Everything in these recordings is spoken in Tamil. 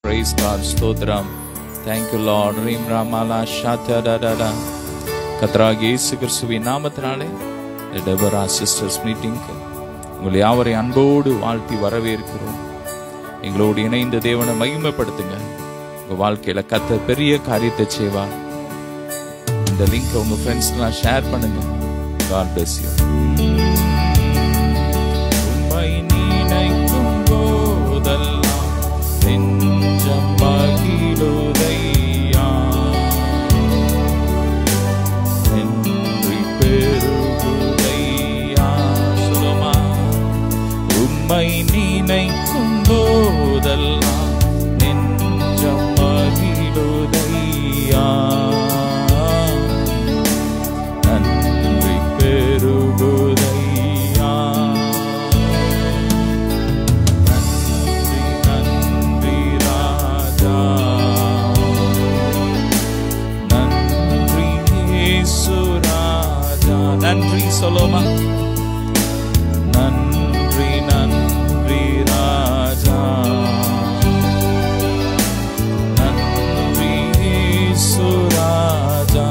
Praise God, ஸ்தோத்திரம். Thank you Lord. ரீம் ராமாலா ஷாத்தடடடா. கர்த்தராகிய இயேசு கிறிஸ்துவின் நாமத்தினாலே டெபரா சிஸ்டர்ஸ் மீட்டிங்க்கு உங்களை யாவரை அன்போடு வாழ்த்தி வரவேற்கிறோம். எங்களோடு இணைந்து தேவனை மகிமைப்படுத்துங்க. உங்க வாழ்க்கையில கர்த்தர் பெரிய காரியத்தை செய்வார். இந்த லிங்கை உங்க ஃப்ரெண்ட்ஸ்லாம் ஷேர் பண்ணுங்க. God bless you. உம்மை நினைக்கும் போதெல்லாம் நெஞ்சம் மகிழுதையா, நன்றி பெருகுதையா. சொல்லுமா, உம்மை நினைக்கும் போதெல்லாம் நெஞ்சம் மகிழுதையா, நன்றி பெருகுதையா. நன்றி ராஜா, நன்றி இயேசு ராஜா. நன்றி சொல்லுமா, நன்றி நன்றி ராஜா, நன்றி இயேசு ராஜா.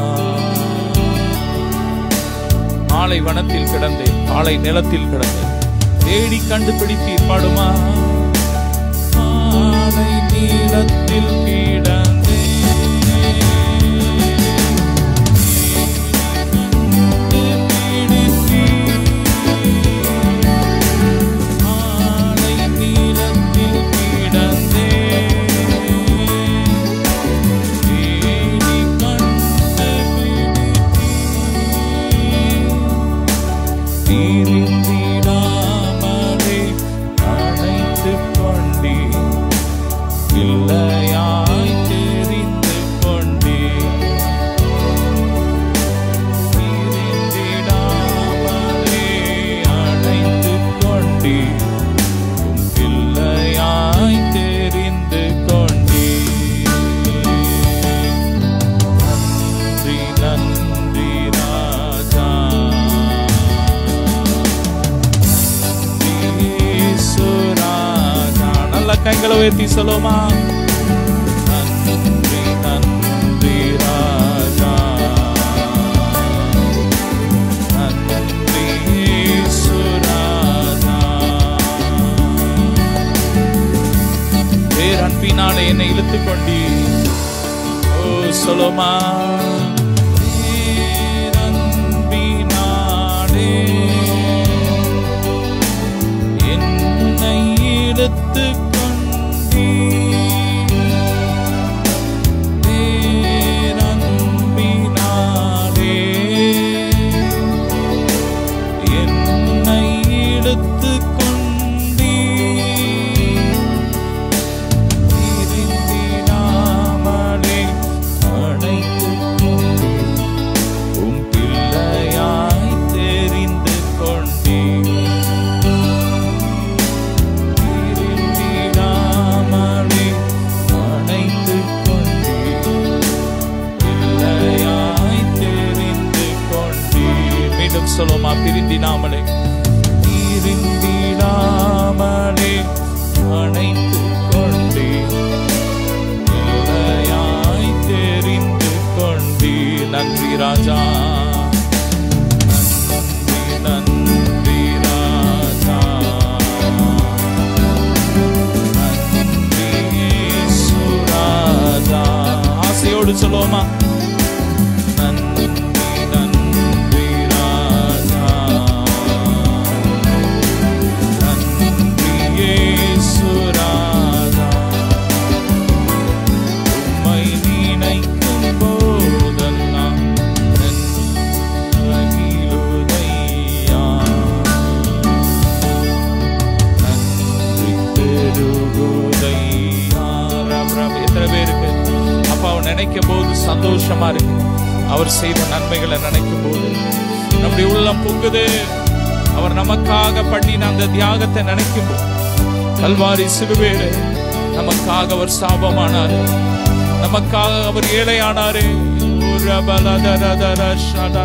ஆலை வனத்தில் கிடந்தேன், ஆலை நிலத்தில் கிடந்தேன், தேடி கண்டுபிடித்தீர். பாடுமா, ஆலை நீளத்தில் கைகளை உயர்த்தி சொல்லுமா, நன்றி நன்றி ராஜா, நன்றி இயேசு ராஜா. பேரன்பினாலே என்னை இழுத்துக் கொண்டி. ஓ சொல்லுமா, பேரன்பினாலே என்னை இழுத்து சொல்லுமா, பிரிந்திடாமலே பிரிந்திடாமலே அணைத்து கொண்டே, இல்லையாய் தெரிந்து கொண்டே. நன்றி ராஜா, நன்றி நன்றி ராஜா, நன்றி இயேசு ராஜா. ஆசையோடு சொல்லுவோமா, நினைக்கும் போது சந்தோஷமா இருக்கு. அவர் செய்த நன்மைகளை நினைக்கும் போது நம்முடைய உள்ளம் பொங்குது. அவர் நமக்காக பண்ணின அந்த தியாகத்தை நினைக்கும் போது, கல்வாரி சிலுவையிலே நமக்காக அவர் சாபமானாரு, நமக்காக அவர் ஏழையானாரு.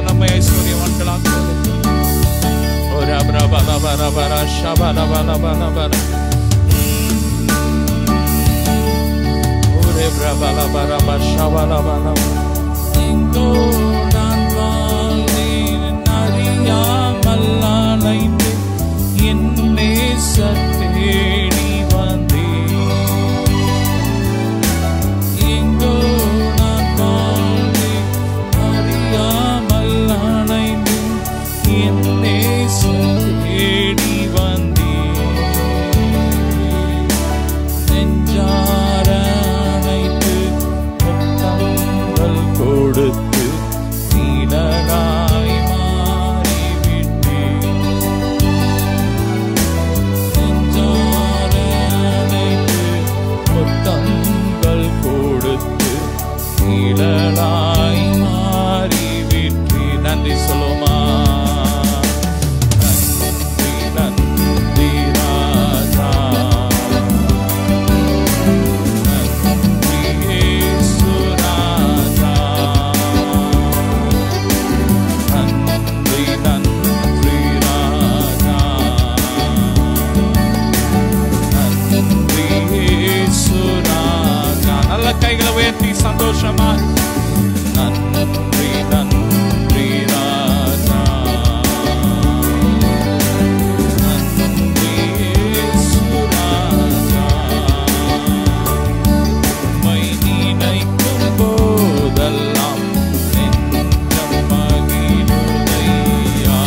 நம்மை ஐஸ்வர்யவான்களாக்குவார். எங்கோ நான் வாழ்ந்தேன் அறியாமல் அலைந்தேன் என் நேசர் தேடி வந்தேன். எங்கோ நான் வாழ்ந்தேன் அறியாமல் அலைந்தேன் என் நேசர் தேடி வந்தேன். நெஞ்சார அணைத்து முத்தங்கள் கொடுத்து நீடலாய் மாறிவிட்டேன். நெஞ்சார அணைத்து முத்தங்கள் கொடுத்து நீடலாய் மாறிவிட்டேன். நன்றி சொல்லுமா. நன்றி நன்றி ராஜா, நன்றி இயேசு ராஜா, நன்றி நன்றி ராஜா, நன்றி இயேசு ராஜா. நல்ல கைகளை உயர்த்தி சந்தோஷமா நன்றி நன்றி ராஜா, நன்றி இயேசு ராஜா. உம்மை நினைக்கும் போதெல்லாம் நெஞ்சம் மகிழுதையா.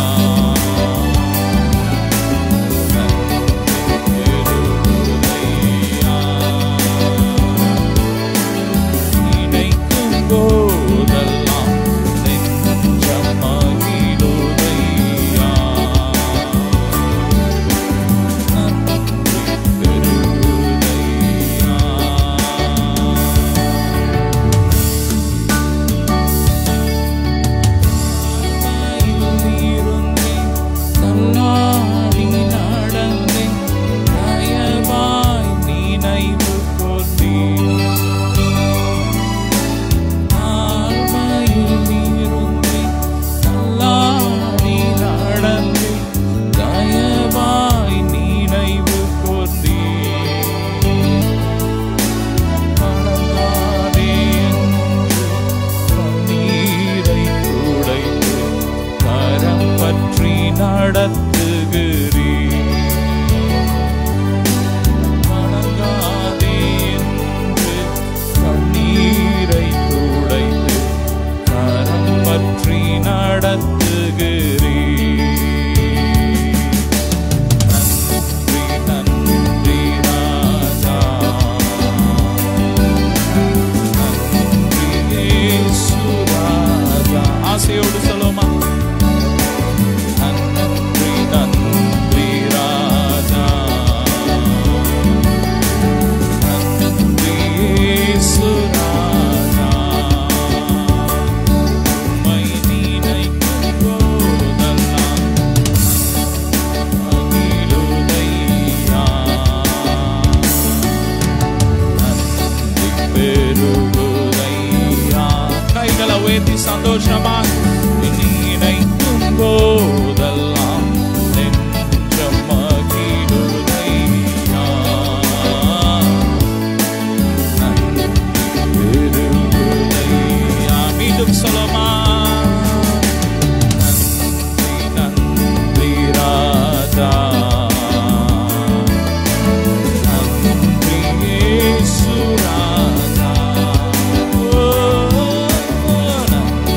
நினைக்கும் போதெல்லாம் நெஞ்சம் மகிழுதையா. நன்றி பெருகுதையா. இருந்தேன் தள்ளாடி நடந்தேன் தயவாய் நினைவு கொண்டேன். ஆழ்மையில் இருந்தேன் தள்ளாடி நடந்தேன் தயவாய் நினைவு கொண்டேன். வணங்காதே என்று கண்ணீரை துடைத்து கரம் பற்றி நடத்துகிறேன். வணங்காதே என்று கண்ணீரை துடைத்து கரம் பற்றி நடத்துகிறேன். நன்றி நன்றி ராஜா, நன்றி இயேசு ராஜா. ஆசையோடு சொல்லுமா. நன்றி நன்றி ராஜா, நன்றி இயேசு ராஜா. உம்மை நினைக்கும் போதெல்லாம் மகிழுதையா. நன்றி பெருகுதையா. கைகளை உயர்த்தி சந்தோஷமா நினைக்கும் போதெல்லாம் நெஞ்சம் மகிழுதையா. நன்றி பெருகுதையா. மீண்டும் சொல்லுமா. நன்றி நன்றி ராஜா, நன்றி இயேசு ராஜா. ஓ, நன்றி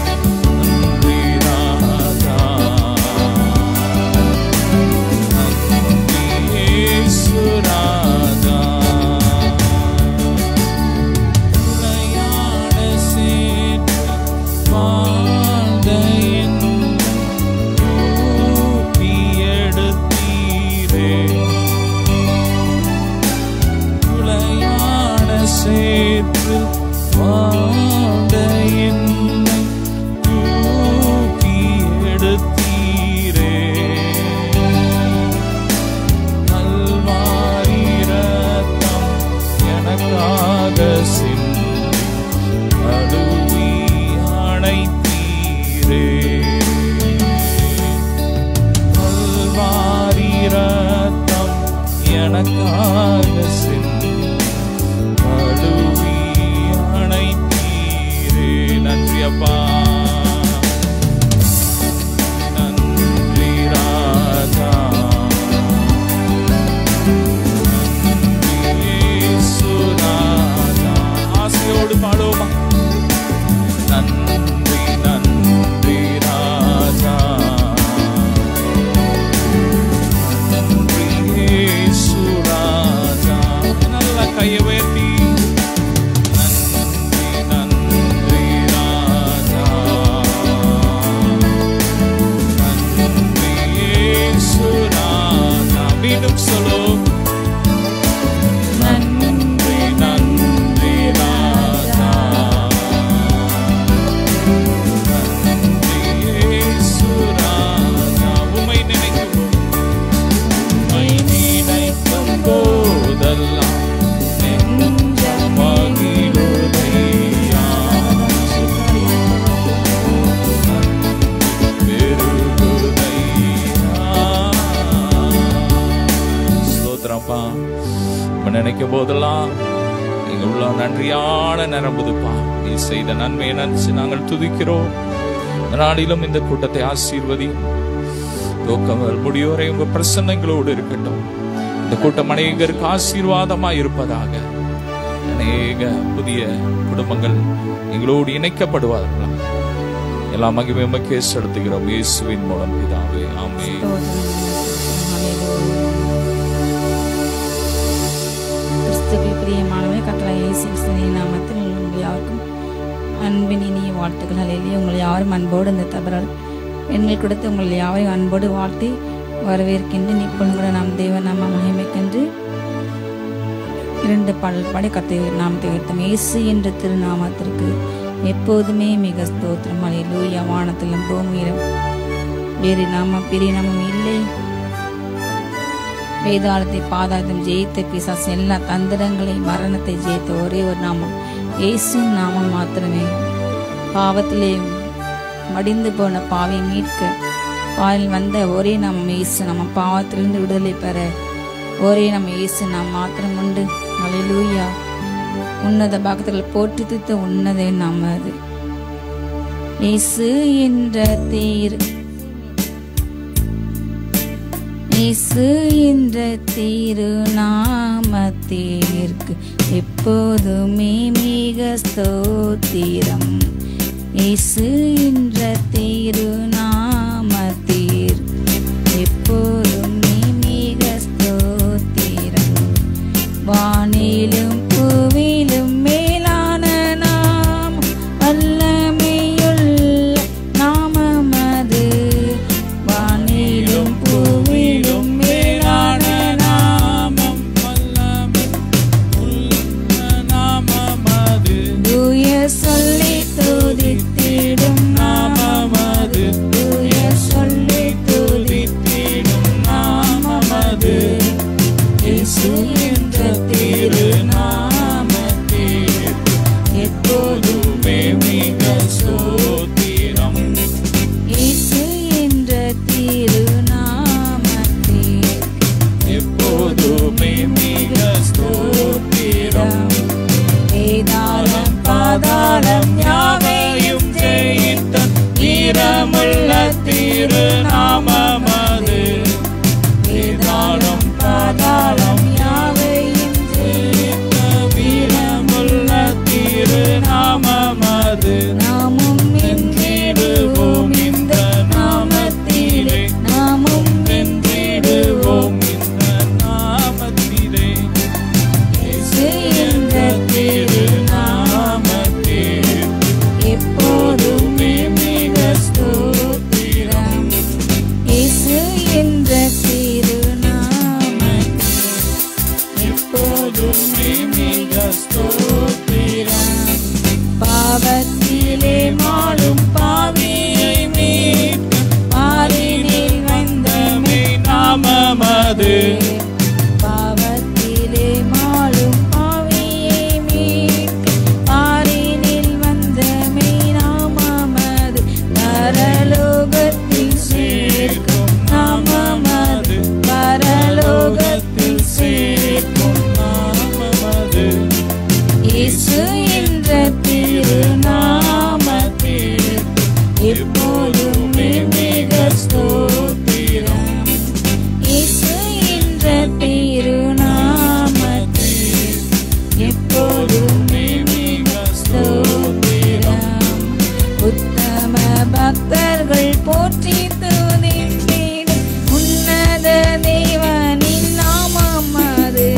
நன்றி ராஜா, நன்றி இயேசு ராஜா. உரையாட சேர்த்து வாழ்ந்த என்னை தூக்கி எடுத்தீரே. உரையாட சேர்த்து வாழ்ந்த என்னை தூக்கி எடுத்தீரே. கல்வாரி ரத்தம் எனக்காக சிந்தி கழுவி அணைத்தீரே. கல்வாரி ரத்தம் எனக்காக சிந்தி கழுவி நினைக்கும் போதெல்லாம் நீங்க உள்ள நன்றியான நிரம்புதுப்பா. நீ செய்த நன்மையை நினைச்சு நாங்கள் துதிக்கிறோம். நாளிலும் இந்த கூட்டத்தை ஆசீர்வதி. தோக்கங்கள் முடியோரை உங்க பிரசன்னங்களோடு இருக்கட்டும். இந்த கூட்டம் அநேகருக்கு ஆசீர்வாதமா இருப்பதாக. அநேக புதிய குடும்பங்கள் எங்களோடு இணைக்கப்படுவார்களா. எல்லா மகிமை உமக்கே செலுத்துகிறோம் இயேசுவின் மூலம் பிதாவே, ஆமென். கிறிஸ்துவில் பிரியமானவரே, கர்த்தராகிய இயேசு கிறிஸ்துவின் நாமத்தில் உங்கள் யாருக்கும் அன்பின் இனிய வாழ்த்துக்கள். ஹல்லேலூயா. உங்கள் யாரும் அன்போடு இந்த தபரால் எண்ணில் கொடுத்து உங்கள் யாவையும் அன்போடு வாழ்த்தி வரவேற்கின்றேன். இப்பொழுது கூட நாம் தேவ நாம மகிமைக்கென்று 2 பாடல் பாடி கர்த்தர் நாமத்தை உயர்த்தும். இயேசு என்ற திருநாமத்திற்கு எப்போதுமே மிக ஸ்தோத்திரம். ஹல்லேலூயா. வானத்திலும் பூமியிலும் வேறு நாமம் பெரிய நாமம் இல்லை. வேதாளத்தை பாதாளத்தையும் ஜெயித்த பிசாசு எல்லா தந்திரங்களை மரணத்தை ஜெயித்த ஒரே ஒரு நாமம் இயேசு நாமம் மாத்திரமே. பாவத்திலே மடிந்து போன பாவை மீட்க பாலில் வந்த ஒரே நாமம் இயேசு. நம்ம பாவத்திலிருந்து விடுதலை பெற ஒரே நம்ம இயேசு நாம் மாத்திரம் உண்டு. ஹல்லேலூயா. உன்னத பக்தர்கள் போற்றி துத்த உன்னத நாம அது. இயேசு என்ற இயேசு என்ற திருநாமத்திற்கு எப்போதுமே மிக ஸ்தோத்திரம். இயேசு என்ற திருநாமத்திற்கு எப்போதுமே மிக ஸ்தோத்திரம். வானிலும் பூவிலும் மேலான நாமம் வல்லமையுள்ள நாமம் அது. வானிலும் பூவிலும் மேலான நாமம் வல்லமையுள்ள நாமம் அது. தூய சொல்லி துதித்திடும் நாமம் அது. தூய சொல்லி துதித்திடும் நாமம் அது. இயேசு என்ற திருநாமத்தில் எப்போதுமே மிக ஸ்தோத்திரம். இயேசு என்ற திருநாமத்தில் எப்போதுமே மிக ஸ்தோத்திரம். வேதாளம் பாதாளம் யாவையும் ஜெயித்த வீரமுள்ள திருநாமம் அது. வேதாளம் பாதாளம் யாவையும் ஜெயித்த வீரமுள்ள திருநாமம் அது. நாமும் வென்றிடுவோம் இந்த நாமத்திலே. நாமும் வென்றிடுவோம் இந்த நாமத்திலே. இயேசு என்ற திருநாமத்தில் எப்போதுமே மிக ஸ்தோத்திரம். இயேசு என்ற திருநாமத்தில் எப்போதுமே மிக ஸ்தோத்திரம். பாவத்திலே மாளும் பாவியை மீட்க பாரினில் வந்தமே நாமம் அது. பாவத்திலே மாளும் பாவியை மீட்க பாரினில் வந்தமே நாமம் அது. பரலோகத்தில் சேர்க்கும் நாமம் அது. பரலோகத்தில் சேர்க்கும் நாமம் அது. இயேசு என்ற திருநாமத்தில் எப்போதுமே மிக ஸ்தோத்திரம். இயேசு என்ற திருநாமத்தில் எப்போதுமே மிக ஸ்தோத்திரம். உத்தம பக்தர்கள் போற்றி துதித்திடும் உன்னத தேவனின் நாமம் அது.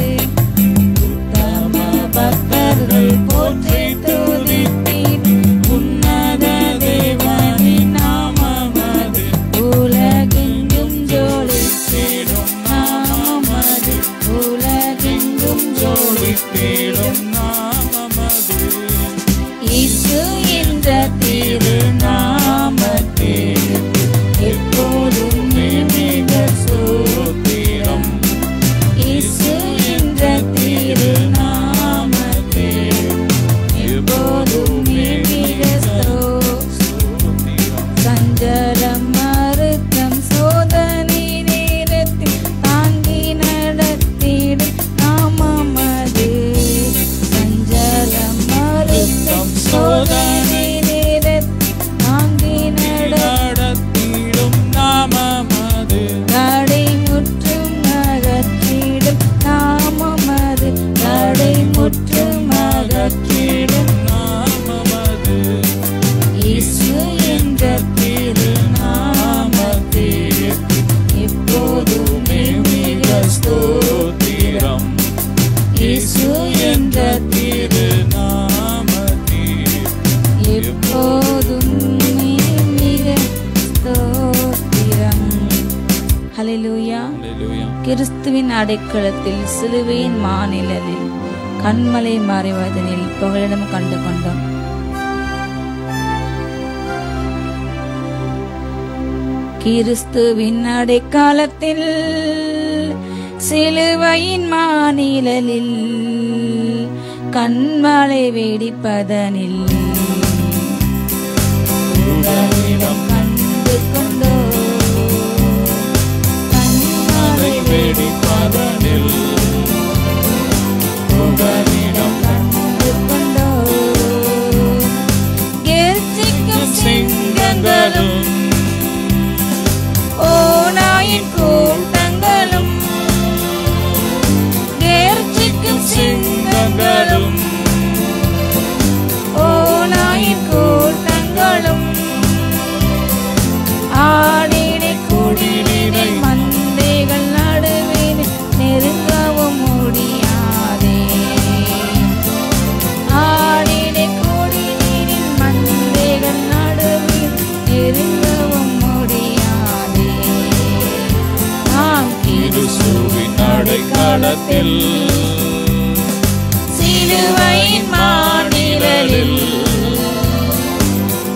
உத்தம பக்தர்கள் கிறிஸ்துவின் அடைக்கலத்தில் சிலுவையின் மாநிலத்தில் கண்மலை மறைவதனில் புகலிடம் கண்டு கொண்டோம். கிறிஸ்துவின் அடைக்கலத்தில் சிலுவையின் மாநிலத்தில் கண்மலை வெடிப்பதனில் கண்டு கொண்டோ. கண்மலை வெடிப்பதனில் கண்டு கொண்டோ. கெர்ச்சிக்கும் சிங்கங்களும் ஓநாயின் கூட்டங்களும் கெர்ச்சிக்கும் சிங்கங்களும் ஓநாயின் கூட்டங்களும் ஆடினை குடிலினை மந்தைகள் நடுவில் நெருங்கவும் முடியாதே. ஆடினை குடிலின் மந்தைகள் நடுவில் நெருங்கவும் முடியாதே. நாம் கிறிஸ்துவின் அடைக்கலத்தில் சிலுவையின் மாநிலத்தில்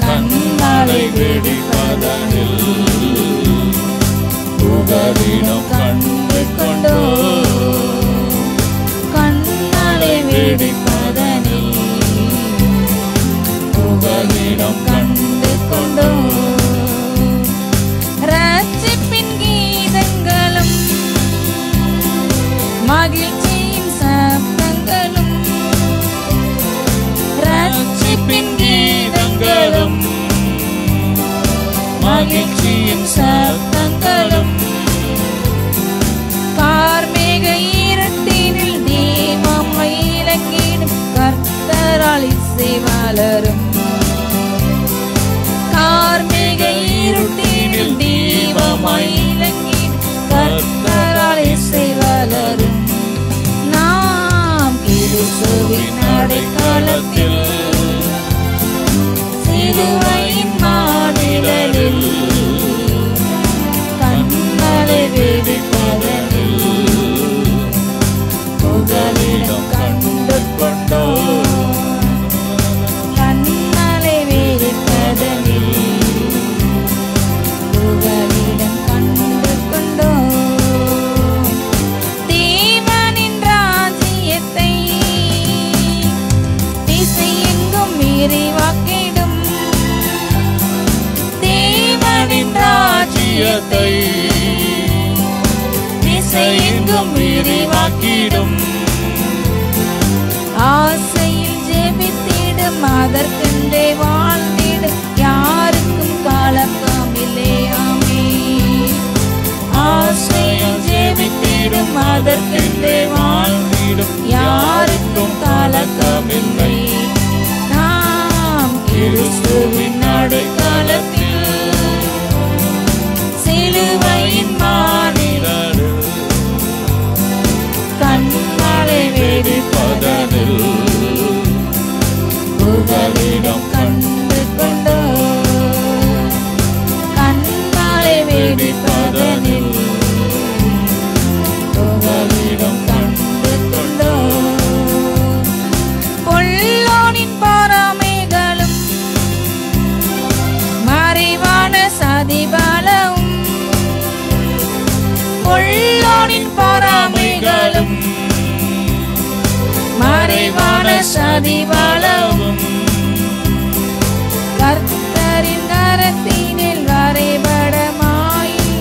கண்மலை வெடிப்பதனில் புகலிடம் கண்டு கொண்டோ. கண்மலை வெடிப்பதனில் புகலிடம் கண்டு கொண்டோ. ரட்சிப்பின் கீதங்களும் மகிழ்ச்சியின் சப்தங்களும் ரட்சிப்பின் கீதங்களும் மகிழ்ச்சியின் சப்தங்களும் கார்மேக இருட்டினில் தீபமாய் இலங்கிடும் கர்த்தரால் இசை வளரும். கார்மேக இருட்டினில் தீபமாய் இலங்கிடும் கர்த்தரால் இசை வளரும். நாம் கிறிஸ்துவின் அடைக்கலத்தில் சிலுவையின் மாநிலத்தில் கண்மலை வெடிப்பதனில் புகலிடம் கண்டு கொண்டோ. கண்மலை வெடிப்பதனில் புகலிடம் கண்டு கொண்டோ. தேவனின் ராஜ்யத்தை திசையெங்கும் விரிவாக்கிடும். தேவனின் ராஜ்யத்தை திசையெங்கும் விரிவாக்கிடும். ஆசையில் ஜெபித்திடும் அதற்கென்றே வாழ்ந்திடும் யாருக்கும் கலக்கமில்லை. ஆமென். ஆசையில் ஜெபித்திடும் அதற்கென்றே வாழ்ந்திடும் யாருக்கும் கலக்கமில்லை. நாம் கிறிஸ்துவின் அடைக்கலத்தில் சிலுவையின் மாநிலத்தில் கண்மலை வெடிப்பதனில் புகலிடம் கண்டு கொண்டோ. கண்மலை வெடிப்பதனில் புகலிடம் கண்டு கொண்டோ. பொல்லோனின் பொறாமைகளும் மறைவான சதிபலவும் பொல்லோனின் பொறாமைகளும் மறைவான சதிபலவும் கர்த்தரின் கரத்தினில் வரைபடமாயில்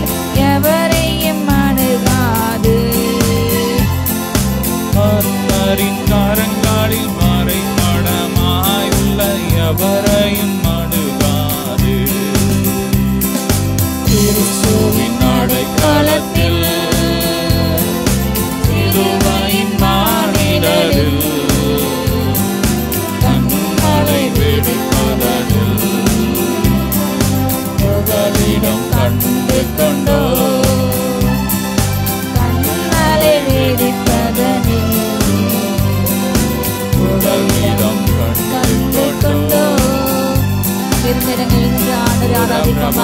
எவரையும் அணுகாது. கர்த்தரின் கரங்களில் மறைபடமாயுள்ள எவரையும் அணுகாது. கிறிஸ்துவின் அடைக்கலத்தில் சிலுவையின் மாநிலத்தில் கண்மலை வெடிப்பதனில் புகலிடம் கண்டு கொண்டோ. கண்மலை வெடிப்பதனில் புகலிடம் கண்டு கண்டு கொண்டோ. இருந்த இடங்களில் ஆண்டவரை ஆராதிப்போம்.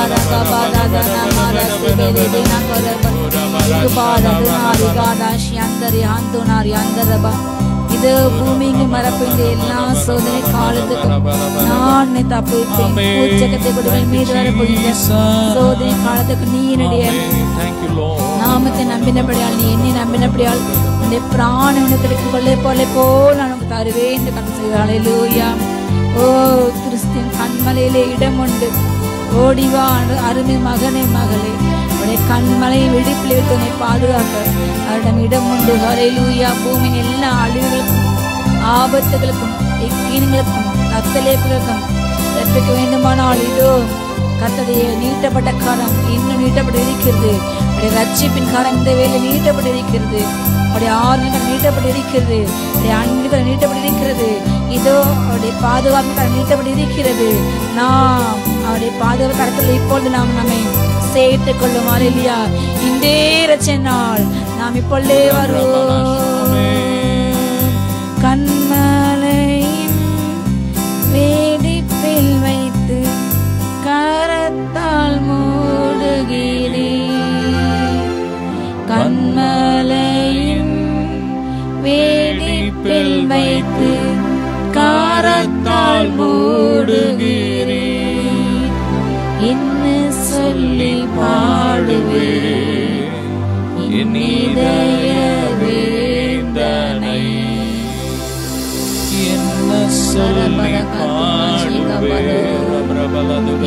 இது பூமிக்கு மரப்பிന്റെ എല്ലാ சோதனை காலத்துக்கும் நான் தப்பிப்பேன். உச்சகத்தை கொடுங்கள் மீது வரப்போகின்ற சோதனை காலத்துக்கு நீ என்னுடைய நாமத்தை நம்பினபடியால், நீ என்னை நம்பினபடியால் உன்னுடைய பிராண உனக்கு கொள்ளை போல் நான் உனக்கு தருவேன் என்று கட்டளை செய்கிறார். ஹல்லேலூயா. ஓ கிறிஸ்துவின் கண்மலையிலே இடம் உண்டு. ஓடிவா அருமை மகனே மகளே, உடைய கண்மலை வெடிப்பில் வைத்து உன்னை பாதுகாக்க அவரிடம் இடம் உண்டு. ஹல்லேலூயா. பூமியின் எல்லா அழிவுகளுக்கும் ஆபத்துகளுக்கும் எக்கீனங்களுக்கும் நத்தலேப்புகளுக்கும் தப்பிக்க வேண்டுமானால் இதோ கர்த்தருடைய நீட்டப்பட்ட காலம் இன்னும் நீட்டப்பட்டு இருக்கிறது. அவருடைய ரட்சிப்பின் காலம் இந்த வேலை நீட்டப்பட்டு இருக்கிறது. அவருடைய ஆறுகள் நீட்டப்பட்டு இருக்கிறது. அவருடைய அன்புகள் நீட்டப்பட்டு இருக்கிறது. இதோ அவருடைய பாதுகாப்பு நீட்டப்பட்டு இருக்கிறது. நாம் அவருடைய பாதுகாப்பு கடத்தில் இப்பொழுது நாம் நம்மை சேர்த்துக் கொள்ளும். அல்லேலூயா. இந்தே ரட்சை நாள் நாம் இப்பொழுதே வருவோம். கண்மலையின் வேடிப்பில் வைத்து கரத்தால் மூடுகிறேன். கண்மலையின் வேடிப்பில் வைத்து கரத்தால் மூடுகிறேன். என்ன சொல்லி பாடுவேன் என் இதய வேதனை. என்ன சொல்லி பாடுவேன்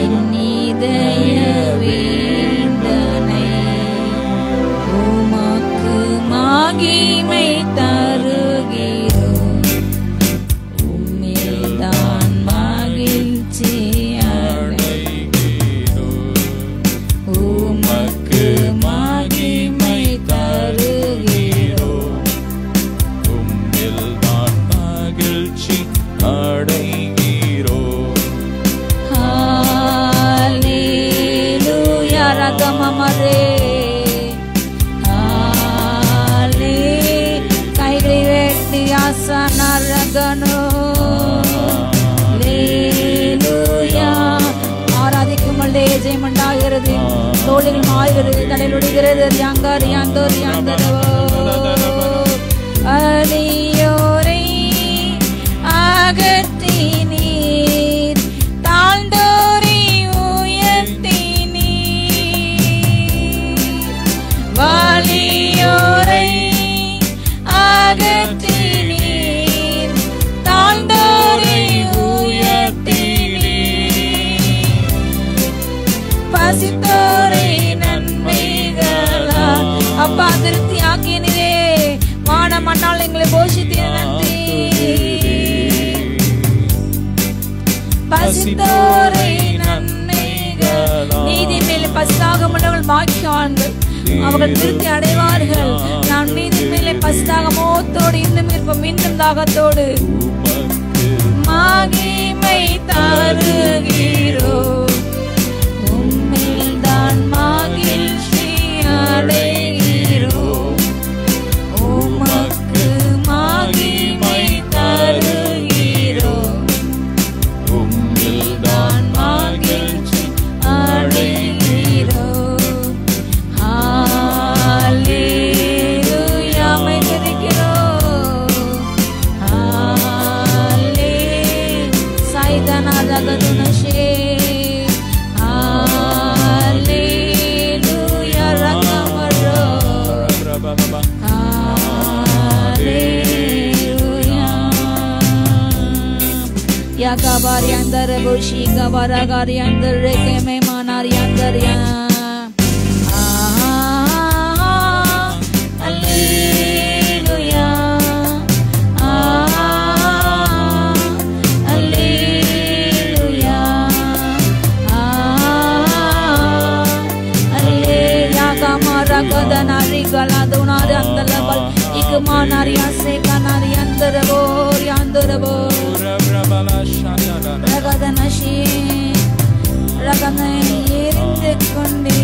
என் இதய வேதனை. உமக்கு மகிமை தருகிறோம். உம்மில்தான் மகிழ்ச்சி அடைகிறோம். உமக்கு மகிமை தருகிறோம். உம்மில்தான் மகிழ்ச்சி அடைகிறோம். ஹல்லேலூயா. ரகமமரே கைகளை வெட்டி ஆசன ரகனோ. ஹல்லேலூயா. ஆராதிக்கும் பொழுதே ஜெயம் உண்டாகிறது. தோள்கள் மாறுகிறது, தலையில் ஒடுகிறது. ரியாங்கர் ரியாந்தோர் ரியாந்தரவோ. அலியோரை அகற்றி நீர் தாழ்ந்தோரை உயர்த்தி நீர். வலியோரை அகற்றி நீர் தாழ்ந்தோரை உயர்த்தி நீர். பசித்தோரை நன்மைகளா அப்பா திருப்தி ஆக்கினரே. வான மண்ணால் எங்களை போஷித்தீர் நன்றி. பசித்தோரை நன்மைகள் நீதி மேலே பசிதாக உள்ளவர்கள் பாக்கியவான்கள், அவர்கள் திருப்தி அடைவார்கள். நாம் நீதி மேலே பசிதாக மோத்தோடு இன்னும் இருப்போம், இன்னும் தாகத்தோடு. மகிமை தருகிறோம். உம்மில் தான் மகிழ்ச்சி அடைகிறோம். உமக்கு மகிமை தருகிறோம். உம்மில் தான் மகிழ்ச்சி அடைகிறோம். ஹல்லேலூயா. அமைதிருக்கிறோம். ஹல்லேலூயா. சைதனா ரகதுனஷே. ஹல்லேலூயா. ரகமரோ. ஹல்லேலூயா. Yakabari andar boshi kabaragari andar reke me manari andar ya. Hallelujah. Hallelujah. Hallelujah. Kamara kadanari galadunari andalabal ikmanari ase kanari andar bori andar bori. ரகதனஷி ரகனை எரிந்து கொண்டே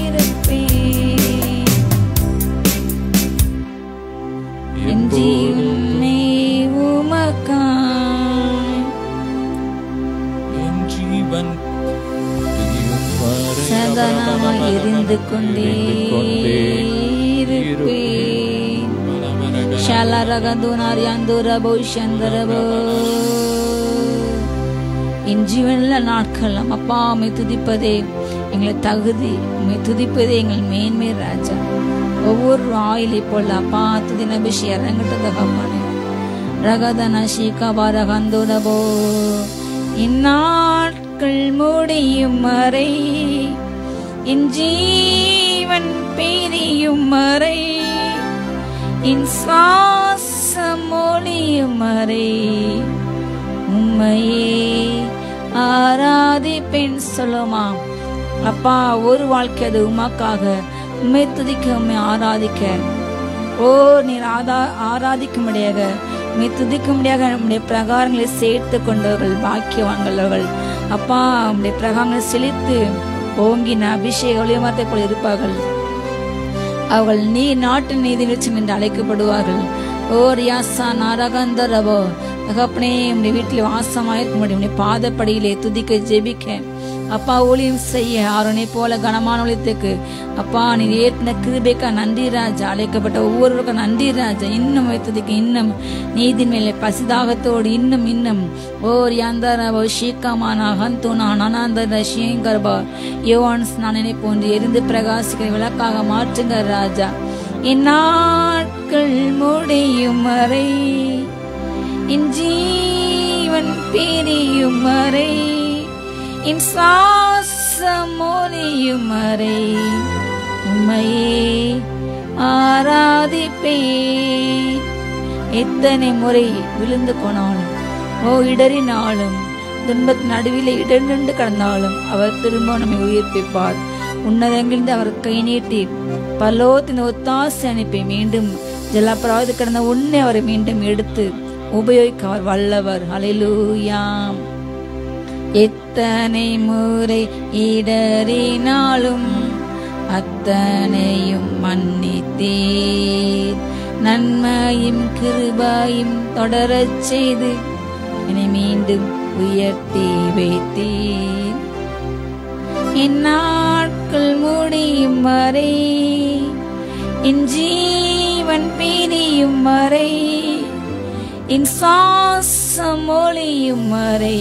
இருப்பேன். என் ஜீவனை உமக்காய், என் ஜீவன் சந்தனமாய் எரிந்து கொண்டே இருப்பேன். ஷலரகதுனாரியாந்துரபோ சந்தரபோ. என் ஜீவனுள்ள நாட்கள் அப்பா உம்மை துதிப்பதே எங்களை தகுதி, உம்மை துதிப்பதே எங்கள் மேன்மை ராஜா. ஒவ்வொரு ஆயிலை போல அப்பா துதி நபிஷி இறங்கட்டது அப்பானே. ரகதன சீகபரகந்துரபோ. இந்நாட்கள் முடியும் வரை, என் ஜீவன் பிரியும் வரை, என் சுவாசம் ஒளியும் வரை உம்மையே ஆராதிப்பேன் சொல்லுமா. அப்பா ஒரு வாழ்க்கை அது உமக்காக உம்மை துதிக்க, உம்மை ஆராதிக்க. ஓ நீர் ஆராதிக்க முடியாக, உம்மை துதிக்க முடியாக நம்முடைய பிரகாரங்களை சேர்த்து கொண்டவர்கள் பாக்கியவான்கள். அப்பா உம்முடைய பிரகாரங்களை செழித்து ஓங்கின அபிஷேக ஒளிமரத்தை போல இருப்பார்கள். அவர்கள் நீ நாட்டு நீதி நிச்சயம் என்று அழைக்கப்படுவார்கள். ஓ ரியாசா நாரகந்தரவோ. தகப்பனே உம்முடைய வீட்டில் வாசமாயிருக்க முடியும். பாதப்படியிலே துதிக்க ஜெபிக்க அப்பா ஊழியம் செய்ய ஆரோனை போல கனமான ஒளித்துக்கு அப்பா நீ ஏற்றின கிருபைக்கா நன்றி ராஜா. அழைக்கப்பட்ட ஒவ்வொருவருக்கும் நன்றி ராஜா. இன்னும் வைத்ததுக்கு இன்னும் நீதி மேலே பசிதாகத்தோடு இன்னும் இன்னும் ஓர் யாந்தரவோ ஷீக்கமான ஹந்தூனா நனாந்தர ஷீங்கர்பா யோவான்ஸ் நானே போன்று எரிந்து பிரகாசிக்கிற விளக்காக மாற்றுங்க ராஜா. இந்நாட்கள் முடியும் வரை, என் ஜீவன் பிரியும் வரை, என் சுவாசம் ஒளியும் வரை உம்மையே ஆராதிப்பேன். எத்தனை முறை விழுந்து போனாலும், ஓ இடறினாலும், துன்பத்தின் நடுவில் இடர்ந்து கடந்தாலும் அவர் திரும்ப நம்மை உயிர்ப்பிப்பார். உன்னதங்கிலிருந்து அவர் கை நீட்டி பல்லோத்தின் ஒத்தாசை அனுப்பி மீண்டும் ஜலப்பிரவாதி கடந்த உன்னை அவரை மீண்டும் எடுத்து உபயோகிக்க அவர் வல்லவர். ஹல்லேலூயா. எத்தனை முறை இடறினாலும் அத்தனையும் மன்னித்தீர். நன்மையும் கிருபையும் தொடரச் செய்து என்னை மீண்டும் உயர்த்தி வைத்தீர். என் நாட்கள் முடியும் வரை, என் ஜீவன் பிரியும் வரை, என் சுவாசம் ஒளியும் வரை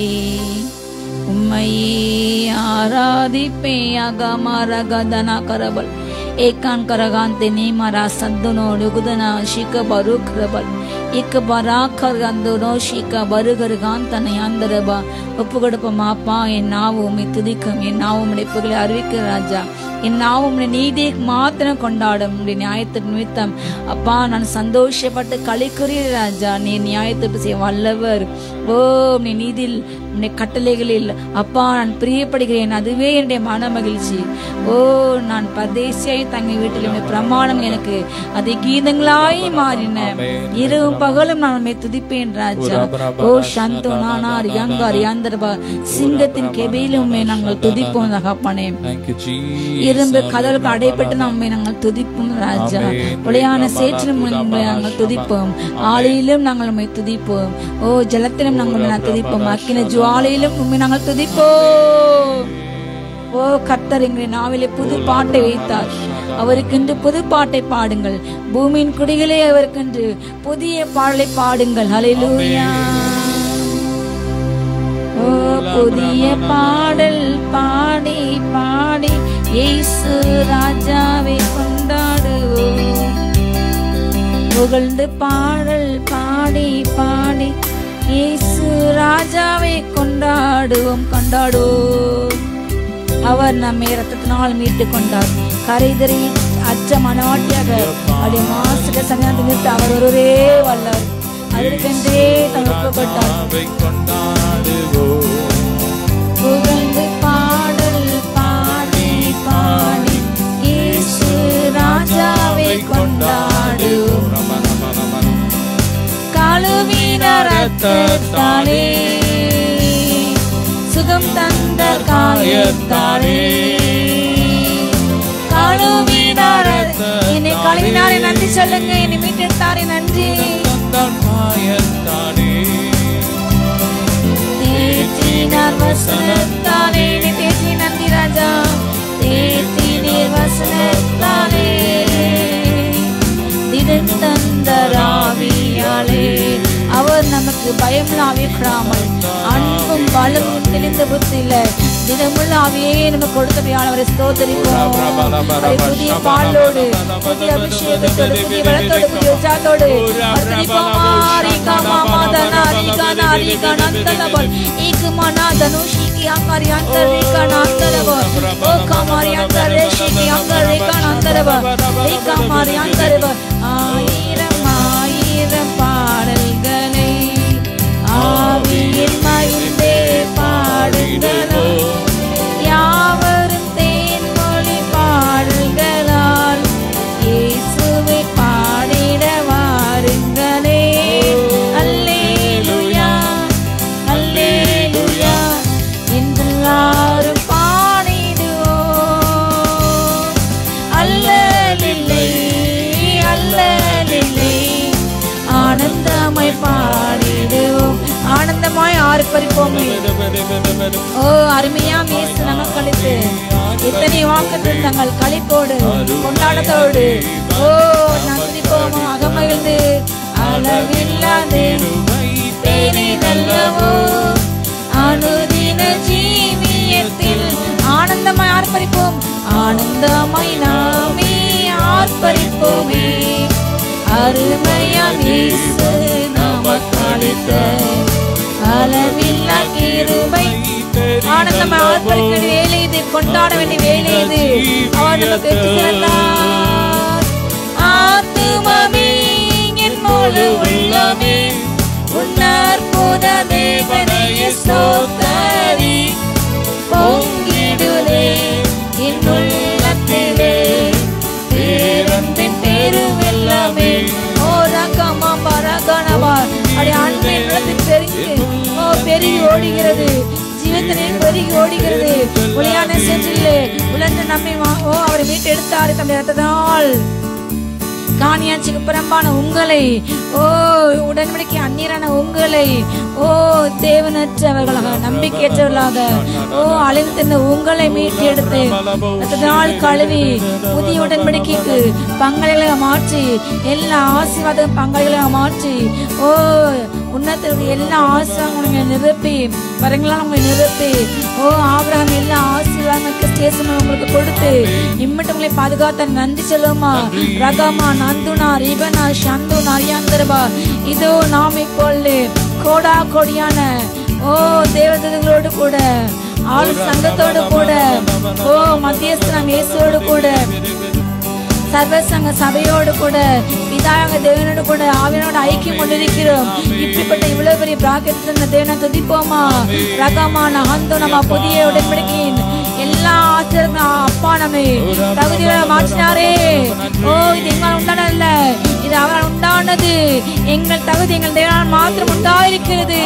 உம்மையே ஆராதிப்பே. அகமரகதனா கரபல் ஏகான் கரகாந்தி நீமரா சந்துனோடு குதனா ஷிக பருக்ரபல் இக்க பராக்கர்கந்துனோ ஷிக பருகருகான் தன்னை அந்தரபா. ஒப்பு கொடுப்போம் அப்பா. என் நாவும் உம்மை துதிக்கும், என் நாவும் இடைப்புகளை அறிவிக்கிற ராஜா. என் நாவும் நீதியை மாத்திரம் கொண்டாடும். உடைய நியாயத்தின் நிமித்தம் அப்பா நான் சந்தோஷப்பட்டு களிக்குரிய ராஜா. நீ நியாயத்திற்கு செய்ய வல்லவர். ஓ நீ நீதியில் உன்னை கட்டளைகளில் அப்பா நான் பிரியப்படுகிறேன். அதுவே என்னுடைய மன மகிழ்ச்சி. ஓ நான் பரதேசியாய் தங்கி வீட்டில் உன்னுடைய பிரமாணம் எனக்கு அதை கீதங்களாய் மாறின. இரவும் பகலும் நான் உண்மை துதிப்பேன் ராஜா. ஓ சந்தோ நானார் யங்கார் யாந்தர்பா. சிங்கத்தின் கெபியிலும் உண்மை நாங்கள் துதிப்போம் தகப்பனே. இரும்பு கதவுக்கு அடைப்பட்டு நம்மை நாங்கள் துதிப்போம் ராஜா. உளையான சேற்றிலும் நாங்கள் துதிப்போம். ஆலையிலும் நாங்கள் உண்மை துதிப்போம். ஓ ஜலத்திலும் நாங்கள் துதிப்போம். அக்கின ஜுவாலையிலும் உண்மை நாங்கள் துதிப்போம். ஓ கர்த்தர் எங்களை நாவிலே புது பாட்டை வைத்தார். அவருக்கென்று புது பாட்டை பாடுங்கள். பூமியின் குடிகளே அவருக்கென்று புதிய பாடலை பாடுங்கள். ஹல்லேலூயா. ஓ புதிய பாடல் பாடி பாடி இயேசு ராஜாவை கொண்டாடுவோம். புகழ்ந்து பாடல் பாடி பாடி இயேசு ராஜாவை கொண்டாடுவோம் கொண்டாடுவோம். அவர் நம்மை இரத்தத்தினால் மீட்டு கொண்டார். கரைதறி அச்ச மனவாட்டியாக அப்படி மாசுக சங்கத்தில் அவர் ஒருவரே வல்லவர். அதற்கென்றே தவிர்க்கப்பட்டார். புகழ்ந்து பாடல் பாடி பாடி இயேசு ராஜாவை கொண்டாடுவோம். கழுவின ரத்தத்தாலே சுகம் தந்த காயத்தாலே கழுவினார். என்னை கழுவினாரே நன்றி சொல்லுங்க. என்னை மீட்டெடுத்தாரே நன்றி. தேற்றினார் வசனத்தாலே என்னை தேற்றி நன்றி ராஜா. பயமுள்ள ஆவியை கொடாமல் அன்பும் பலமும் தெளிந்த புத்தியில தினமுள்ள ஆவியே நமக்கு கொடுத்தவையானவரை ஸ்தோத்திரிப்போம். புதிய பாலோடு புதிய அபிஷேகத்தோடு புதிய பலத்தோடு புதிய உற்சாகத்தோடு ஆயிரம் ஆயிரம் பாடல்களை ஆவியில் மகிழ்ந்தே பாடுங்களோ, யாவரும் தேன்மொழி பாடல்களால் இயேசுவை பாடிட வாருங்களே. அல்லேலூயா அல்லேலூயா என்றெல்லாரும் பாடிடுவோம். அல்லலில்லை அல்லலில்லை ஆனந்தமாய் பாடிடுவோம். ஆனந்தமாய் ஆர்ப்பரிப்போமே. ஓ அருமையாம் இயேசு நமக்கு அளித்து எத்தனை வாக்குத்தத்தங்கள் களிப்போடு கொண்டாடத்தோடு ஓ நந்திப்போமோ அகமகிழ்ந்து அளவில்லாதே பெரிதல்லவோ அனுதின ஜீவியத்தில் ஆனந்தமாய் ஆர்ப்பரிப்போம். ஆனந்தமாய் நாமே ஆர்ப்பரிப்போமே. அருமையாம் இயேசு நமக்கு அளித்த அளவில்லா கிருபை. ஆனந்தமாய் ஆர்ப்பரிக்க வேலை இது, கொண்டாட வேண்டிய வேலை இது. அவர் நமக்கு வெற்றி சிறந்தார். ஆத்துமமே என் முழு உள்ளமே உன் அற்புத தேவனையே ஸ்தோத்திரி. பொங்கிடுதே என் உள்ளத்திலே பேரன்பின் பெருவெள்ளமே. ஓ ரகமா பரகணவா அடி அன்பின் உள்ளத்தில் பெருகி பெருகி ஓடுகிறது. ஜீவத்தினில் பெருகி ஓடுகிறது. ஒளியான சென்றிலே உலர்ந்து நம்மை அவரை மீட்டு எடுத்தாரு தம்முடைய ரத்தத்தால். காணியாட்சிக்கு புறம்பான உங்களை ஓ உடன்படிக்கை அந்நியரான உங்களை ஓ தேவனற்றவர்களாக நம்பிக்கையற்றவர்களாக ஓ அழிந்திருந்த உங்களை மீட்டு எடுத்து ரத்தத்தால் கழுவி புதிய உடன்படிக்கைக்கு பங்களிகளாக மாற்றி எல்லா ஆசீர்வாத பங்களிகளாக மாற்றி ஓ உன்னதத்துடைய எல்லா ஆசீர்வாதங்களையும் நிரப்பி வரங்களால் உங்களை நிரப்பி ஓ ஆபிரகாம் எல்லா ஆசீர்வாதங்களுக்கு ஸ்டேஷன் உங்களுக்கு கொடுத்து இம்மட்டு உங்களை பாதுகாத்த நன்றி சொல்லுமா. ரகமா நந்துனா ரிபனா சந்துனா அரியாந்தரபா இதோ நாம் இப்பொழுது கோடா கொடியான ஓ தேவதூதர்களோடு கூட ஆளு சங்கத்தோடு கூட ஓ மத்தியஸ்தனம் இயேசுவோடு கூட சர்வசங்க சபையோடு கூட பிதாவாக தேவனோடு கூட ஆவியோட ஐக்கியம் கொண்டிருக்கிறோம். இப்படிப்பட்ட இவ்வளவு பெரிய பிராக்கெட் தேவனை துதிப்போமா. ரகமான ஹந்து நம்ம புதிய உடன்படிக்கையின் எல்லா ஆச்சரியங்களும் அப்பா நம்மை தகுதிகளை மாற்றினாரே. ஓ இது எங்களால் உண்டானதல்ல, இது அவரால் உண்டானது. எங்கள் தகுதி எங்கள் தேவனால் மாத்திரம் உண்டாயிருக்கிறது.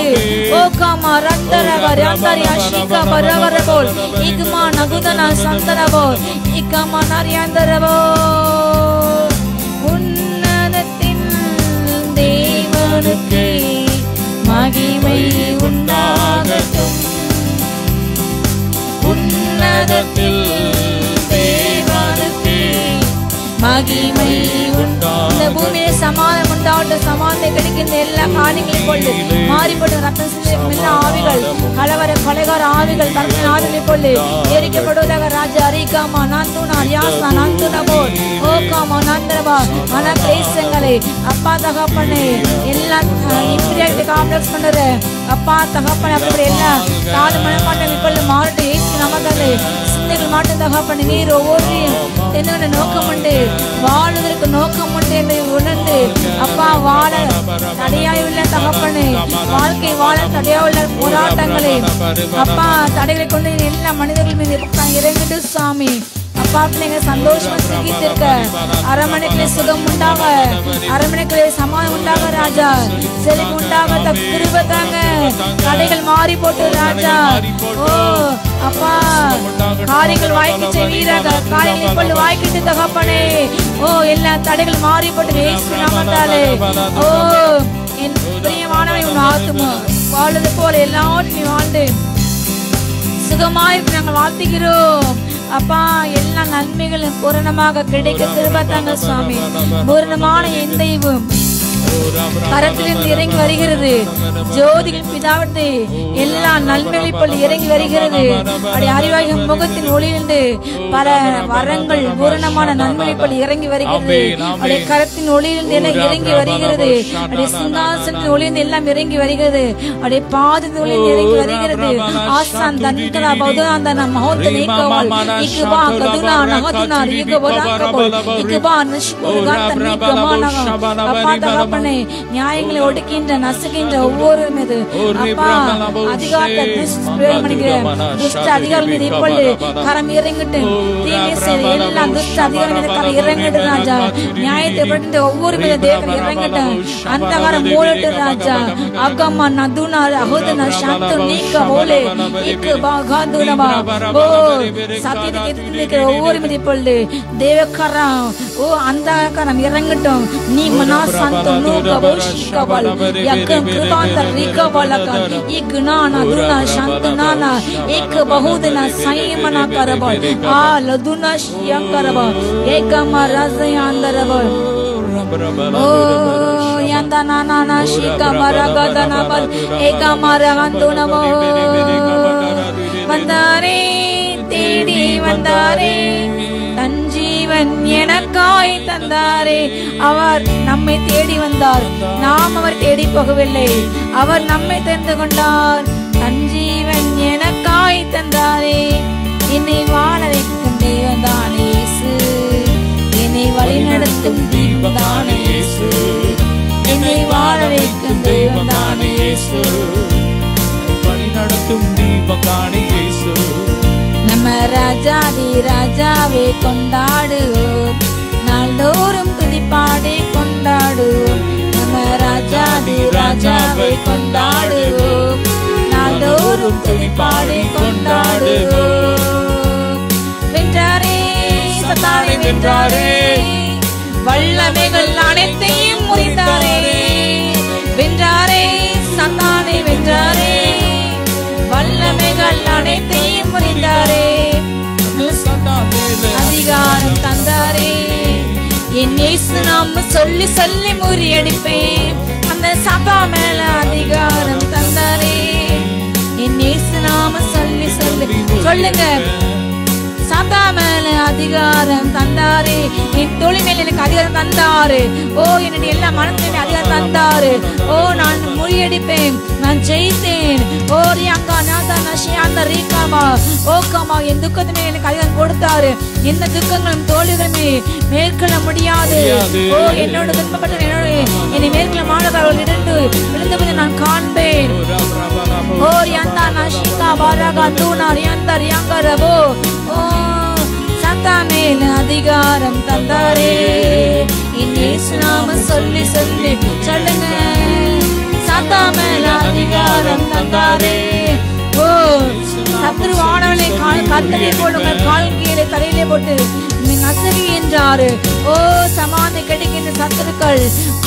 ஓ காமா ரந்தரவர் ரந்தரி அஷிகா பரவரபோல் இகுமா நகுதனா சந்தரபோல் இகமா நரியாந்தரபோ. உன்னதத்தின் தேவனுக்கு மகிமை உண்டாகட்டும். உன்னதத்தில் தேவனுக்கு மகிமை இந்த பூமியிலே சமாதானம் உண்டாகட்டும். சமாதானம் கிடைக்கின்ற எல்லா காரியங்களையும் கொண்டு மாறிப்படும் ரத்தம் எல்லா ஆவிகள் கலவர கொலைகார ஆவிகள் தர்ம ஆவிகளை கொண்டு எரிக்கப்படுவதாக ராஜா அரிகாமா நந்துனா யாசா நந்துனா போல் ஓகாமா நந்தரபா மன கிளேசங்களை அப்பா தகப்பனே எல்லா இன்ஃபீரியாரிட்டி காம்ப்ளெக்ஸ் பண்ணுற அப்பா தகப்பனே அப்படி எல்லாம் தாழ் மனப்பாட்டங்கள் கொண்டு மாறட்டு ஏசி நமக்கு சிந்தைகள் மாட்டும் தகப்பனே நீர் ஒவ்வொரு என்னென்ன நோக்கம் உண்டு வாழுவதற்கு நோக்கம் உண்டு என்று உணர்ந்து அப்பா வாழ தடையாயுள்ள தகப்பனே வாழ்க்கை வாழ தடையாயுள்ள போராட்டங்களை அப்பா தடைகளை கொண்டு எல்லா மனிதர்கள் மீது இறங்கிட்டு சாமி அப்பா பிள்ளைங்க சந்தோஷமா சிக்கித்திருக்க அரமனைக்குள்ளே சுகம் உண்டாக அரமனைக்குள்ளே சமாதானம் உண்டாக ராஜா செழிப்பு உண்டாக கிருபை தாங்க தடைகள் மாறி போட்டு ராஜா ஓ அப்பா காரியங்கள் வாய்க்கு செய்வீராக காரியங்களை கொண்டு வாய்க்கிட்டு தகப்பனே ஓ எல்லா தடைகள் மாறி போட்டு இயேசு நாமத்தாலே ஓ என் பிரியமானவனை உன் ஆத்துமா வாழ்வது போல எல்லாவற்றையும் வாழ்ந்து சுகமாய் நாங்கள் வாழ்த்துகிறோம் அப்பா. எல்லா நன்மைகளும் பூரணமாக கிடைக்க கிருபை தாங்க சுவாமி. பூரணமான எந்தையும் கரத்திலிருந்து இறங்கி வருகிறது. ஜோதிகள் பிதாவிட்டு எல்லா நன்மைகளை போல் இறங்கி வருகிறது. அப்படி அறிவாகி முகத்தின் ஒளியிலிருந்து பல வரங்கள் பூரணமான நன்மைகளை போல் இறங்கி வருகிறது. அப்படியே கரத்தின் ஒளியிலிருந்து இறங்கி வருகிறது. அப்படியே சிங்காசனத்தின் ஒளியிலிருந்து எல்லாம் இறங்கி வருகிறது. அப்படியே பாதத்தின் ஒளியிலிருந்து இறங்கி வருகிறது. ஆசான் தன்கரா பௌதாந்தன மஹோத்தனே கவல் இக்குபா கதுனா நகதுனா ரிகபோதாங்கபோல் இக்குபா நஷ்குர்காந்தனே கமானக அப்பா தகப்பனே நியாயங்களை ஒடுக்கின்ற நசுகின்ற ஒவ்வொரு மீது அப்பா அதிகாரத்தை துஷ்பிரயோகமணிக்கிற துஷ்ட அதிகாரம் மீது இப்பொழுது கரம் இறங்கிட்டு தீமை செய்த எல்லாம் துஷ்ட அதிகாரம் மீது கரம் இறங்கிட்டு ராஜா. நியாயத்தை படுத்த ஒவ்வொரு மீது தேவன் இறங்கிட்டு அந்த கரம் மூடட்டு ராஜா. அகம்மா நதுனா அகுதனா சாந்து நீக்க போலே இக்குபா காதுனமா ஓ சத்தியத்துக்கு எதிர்த்து இருக்கிற ஒவ்வொரு மீது இப்பொழுது தேவக்கரம் ஓ அந்த கரம் இறங்கட்டும். நீ மனா சந்தோ நூக போஷிகவல் யக்கம் கிருபாந்த ரிகவலக இக்னானா துனா சந்தனானா ஏக பஹுதனா சைமனா கரபல் ஆ லதுனா ஷியங்கரப ஏகம ரஸயாந்தரபல் ஓ யந்தனா நானா ஷிகமரகதனபல் ஏகம ரகந்துனமோ வந்தாரே தேடி வந்தாரே தன் ஜீவன் எனக்காய் தந்தாரே. அவர் நம்மை தேடி வந்தார், நாம் அவர் தேடி போகவில்லை. அவர் நம்மை தெரிந்து கொண்டார், தன் ஜீவன் எனக்காய் தந்தாரே. என்னை வாழ வைக்கும் தெய்வம் தானே இயேசு, என்னை வழிநடத்தும் தெய்வம் தானே இயேசு, என்னை வாழ வைக்கும் தெய்வம் தானே இயேசு, வழிநடத்தும் தெய்வம் தானே இயேசு. நம்ம ராஜாதி ராஜாவை கொண்டாடுவோம், நாள்தோறும் துதிப்பாடி கொண்டாடுவோம். நம்ம ராஜாதி ராஜாவை கொண்டாடுவோம், நாள்தோறும் துதிப்பாடி கொண்டாடுவோம். வென்றாரே சத்தானை வென்றாரே, வல்லமைகள் அனைத்தையும் முறித்தாரே. வென்றாரே சத்தானை வென்றாரே, வல்லமைகள் அனைத்தையும் முறிந்தாரே. அதிகாரம் தந்தாரே, என் இயேசு நாம சொல்லி சொல்லி முறியடிப்பேன். அந்த சபா மேல அதிகாரம் தந்தாரே, என் இயேசு நாம சொல்லி சொல்லி சொல்லுங்க. சபா மேல அதிகாரம் தந்தாரே, என் தொழில் மேல எனக்கு அதிகாரம் தந்தாரு. ஓ என்னுடைய எல்லா மனத்திலும் அதிகாரம் தந்தாரு. ஓ நான் முறியடிப்பேன், நான் ஜெயித்தேன். ஓ ரியாங்கா நாதா நஷியாந்த ரீகாமா ஓ காமா என் துக்கத்துமே எனக்கு அதிகாரம் கொடுத்தாரு. எந்த துக்கங்களும் தோல்விகளுமே மேற்கொள்ள முடியாது. ஓ என்னோட துன்பப்பட்ட என்னை மேற்கொள்ள மாணவர்கள் விழுந்தபோது நான் காண்பேன். ஓ ரியாந்தா நஷிகா பாராகா தூனா ரியாந்தா ரியாங்கா ரபோ ஓ சத்தா மேல அதிகாரம் தந்தாரே. என் இயேசு நாம சொல்லி சொல்லி சொல்லுங்க. சத்தா மேல அதிகாரம் தந்தாரே. ஓ சத்துருவானவனை கத்தரை போடுங்க, கால் கீழே தலையிலே போட்டு நசுகி என்றாரு. ஓ சமாதி கிடைக்கின்ற சத்துருக்கள்,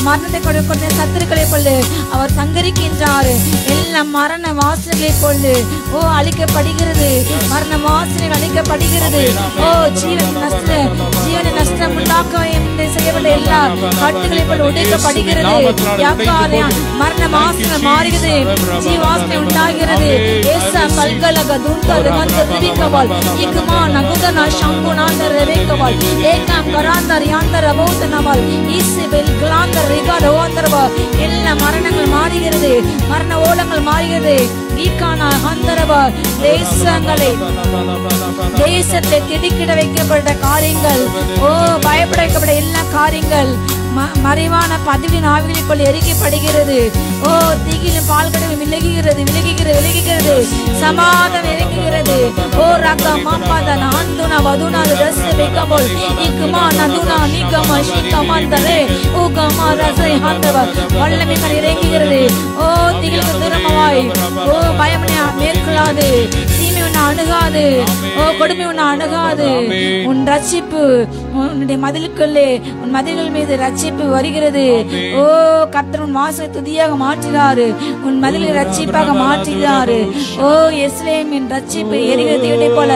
மரணத்தை கொடுக்கின்ற சத்துருக்களை கொண்டு அவர் சங்கரிக்கின்றாரு. எல்லா மரண வாசனைகளை கொண்டு ஓ அழிக்கப்படுகிறது, மரண வாசனைகள் அழிக்கப்படுகிறது. ஓ ஜீவன நஷ்டம் உண்டாக்க செய்யப்பட்ட எல்லா கட்டுகளை கொண்டு உடைக்கப்படுகிறது. மரண வாசனை மாறுகிறது, ஜீவாசனை உண்டாகிறது. ஏசா பல்கலக துர்கத மந்த திரிக்கவால் இக்குமா நகுதனா சங்குனாந்த ரேக்கவால் ஏகாம் கராந்தர் யாந்தர் அபௌதனவால் ஈசிபெல் கிளாந்தர் ரிகாட ஓந்தரவா. எல்லா மரணங்கள் மாறுகிறது, மரண ஓலங்கள் மாறுகிறது. ஈகானா ஹந்தரவா தேசங்களை தேசத்தை திடுக்கிட வைக்கப்பட்ட காரியங்கள், ஓ பயப்பட வைக்கப்பட்ட எல்லா காரியங்கள் மறைவான பதிவின் ஆவிகளுக்குள் எரிக்கப்படுகிறது. ஓ திகிலும் பால்கடலும் விலகுகிறது விலகுகிறது விலகுகிறது, சமாதானம் இறங்குகிறது. ஓ ரக்கா மாம்பாத நாந்துனா வதுனா ரஸ் பெக்கபோல் இக்குமா நதுனா நிகமா ஷிகமாந்தரே உகமா ரஸை ஹந்தவ வல்லமைகள் இறங்குகிறது. ஓ திகிலுக்கு தூரமாய் ஓ பயமனை மேற்கொள்ள முடியாது, தீமை உன்னை அணுகாது, ஓ கொடுமை உன்னை அணுகாது. உன் ரட்சிப்பு உன்னுடைய மதிலுக்குள்ளே, உன் மதில்கள் மீது ரட்சிப்பு வருகிறது. ஓ கர்த்தர் உன் வாசலை துதியாக மாற்றுகிறாரு, உன் மதிலை ரட்சிப்பாக மாற்றுகிறாரு. ஓ எருசலேமின் ரட்சிப்பு எரிகிற தீட்டை போல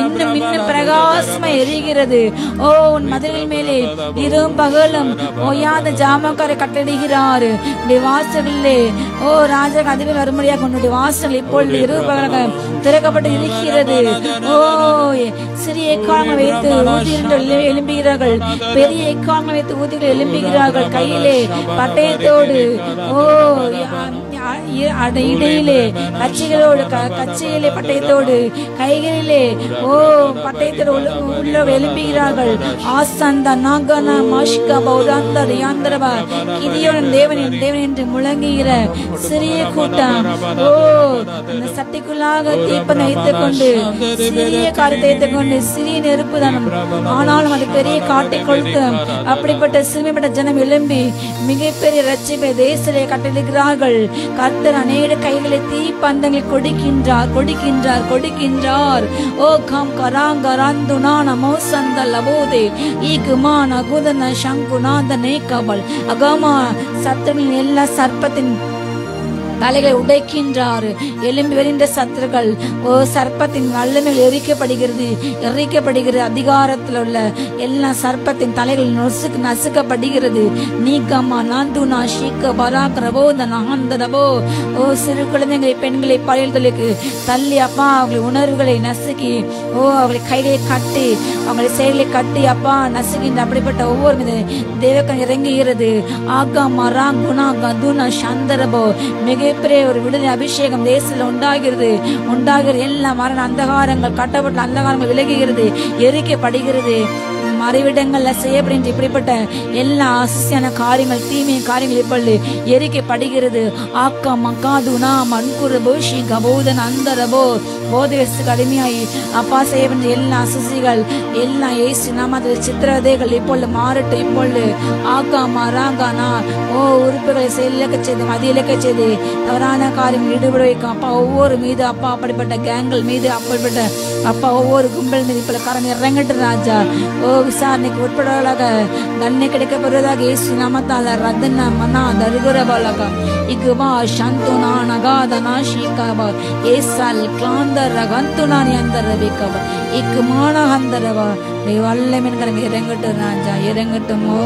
இன்னும் இன்னும் பிரகாசமா எரிகிறது. ஓ உன் மதில்கள் மேலே இரவும் பகலும் ஓயாத ஜாமக்காரை கட்டளிடுகிறாரு. உன்னுடைய வாசல்களிலே ஓ ராஜா அதிபர் வரும்படியாக உன்னுடைய வாசல் இப்பொழுது இரவு பகலாக திறக்கப்பட்டு இருக்கிறது. ஓ சிறிய எக்காலங்கள் வைத்து ஊதிகள் எழும்புகிறார்கள், பெரிய எக்காலங்கள் வைத்து ஊதிகள் எழும்புகிறார்கள். கையிலே பட்டயத்தோடு ஓ இடையிலே கட்சிகளோடு கட்சியிலே பட்டயத்தோடு கைகளிலே ஓ பட்டயத்தோடு உள்ள எழும்புகிறார்கள். ஆசந்த நாகன மாஷிகா பௌராந்த யாந்திரபா கிதியோன் தேவன் என்று முழங்குகிற சிறிய கூட்டம் ஓ இந்த சட்டிக்குள்ளாக தீப்பனை வைத்துக் கொண்டு சிறிய காரியத்தை வைத்துக் கொண்டு சிறிய நெருப்பு தானம், ஆனாலும் அது பெரிய காட்டை கொளுத்து. அப்படிப்பட்ட சிறுமைப்பட்ட ஜனம் எழும்பி மிகப்பெரிய ரட்சிப்பை தேசத்திலே கட்டளிடுகிறார்கள். கர்த்தர் அநேக கைகளை தீப்பந்தங்களை கொடுக்கின்றார். ஓ கம் கராங்கராந்துனா நமோ சந்த லபோதே ஈகுமான குதன சங்குநாத நேகபல் அகமா சத்துருவின் எல்லா சர்ப்பத்தின் தலைகளை உடைக்கின்றார். எழும்பி வருகின்ற சத்துருக்கள் ஓ சர்ப்பத்தின் வல்லமையில் எரிக்கப்படுகிறது. அதிகாரத்தில் உள்ள எல்லா சர்ப்பத்தின் தலைகள் நசுக்கப்படுகிறது. நீக்கம்மா நாந்துனா ஷீக்க பராக் ரபோ தனோ ஓ சிறு குழந்தைகளை பெண்களை பழையர்களுக்கு தள்ளி அப்பா அவங்களை உணர்வுகளை நசுக்கி ஓ அவங்களை கைகளை கட்டி அவங்களை செயலை கட்டி அப்பா நசுக்கின்ற அப்படிப்பட்ட ஒவ்வொரு மீது தேவக்கம் இறங்குகிறது. ஆகா மரா குணா கதுனா சந்தரபோ மிகப்பெரிய ஒரு விடுதலை அபிஷேகம் தேசத்தில் உண்டாகிறது. எல்லா மரண அந்தகாரங்கள் கட்டப்பட்ட அந்தகாரங்கள் விலகுகிறது, எரிக்கப்படுகிறது. மறைவிடங்கள்ல செய்யப்படுகின்ற இப்படிப்பட்ட எல்லா அசியான காரியங்கள் தீமைய காரியங்கள் இப்பொழுது எரிக்கப்படுகிறது. ஆக்கா மக்காதுனா மண்குரு போஷி கபோதன் அந்தரபோ போதேசுக்கு அடிமையாய் அப்பா செய்யப்படுகின்ற எல்லா அசிசிகள் எல்லா ஏசு நாமத்தில் சித்திரதைகள் இப்பொழுது மாறட்டும். இப்பொழுது ஆக்கா மராங்கானா ஓ உறுப்புகளை செயலிழக்க செய்து மதியிழக்க செய்து தவறான காரியம் ஈடுபட வைக்கும் அப்பா ஒவ்வொரு மீது அப்பா அப்படிப்பட்ட கேங்கள் மீது அப்படிப்பட்ட அப்பா ஒவ்வொரு கும்பல் மீது இப்ப காரணம் இறங்கட்டு ராஜா. ஓ விசாரணைக்கு உட்படுவதாக தண்டனை கிடைக்கப்படுவதாக இயேசு நாமத்தால ரத்தன மனா தருகுரபாலக இகுபா சந்துனா நகாதனா ஷீகாபா ஏசால் கிளாந்தர் ரகந்துனானி அந்தரபிகப இக்குமான அந்தரவா வல்லமின் கரம் இறங்கட்டு ராஜா இறங்கட்டும். ஓ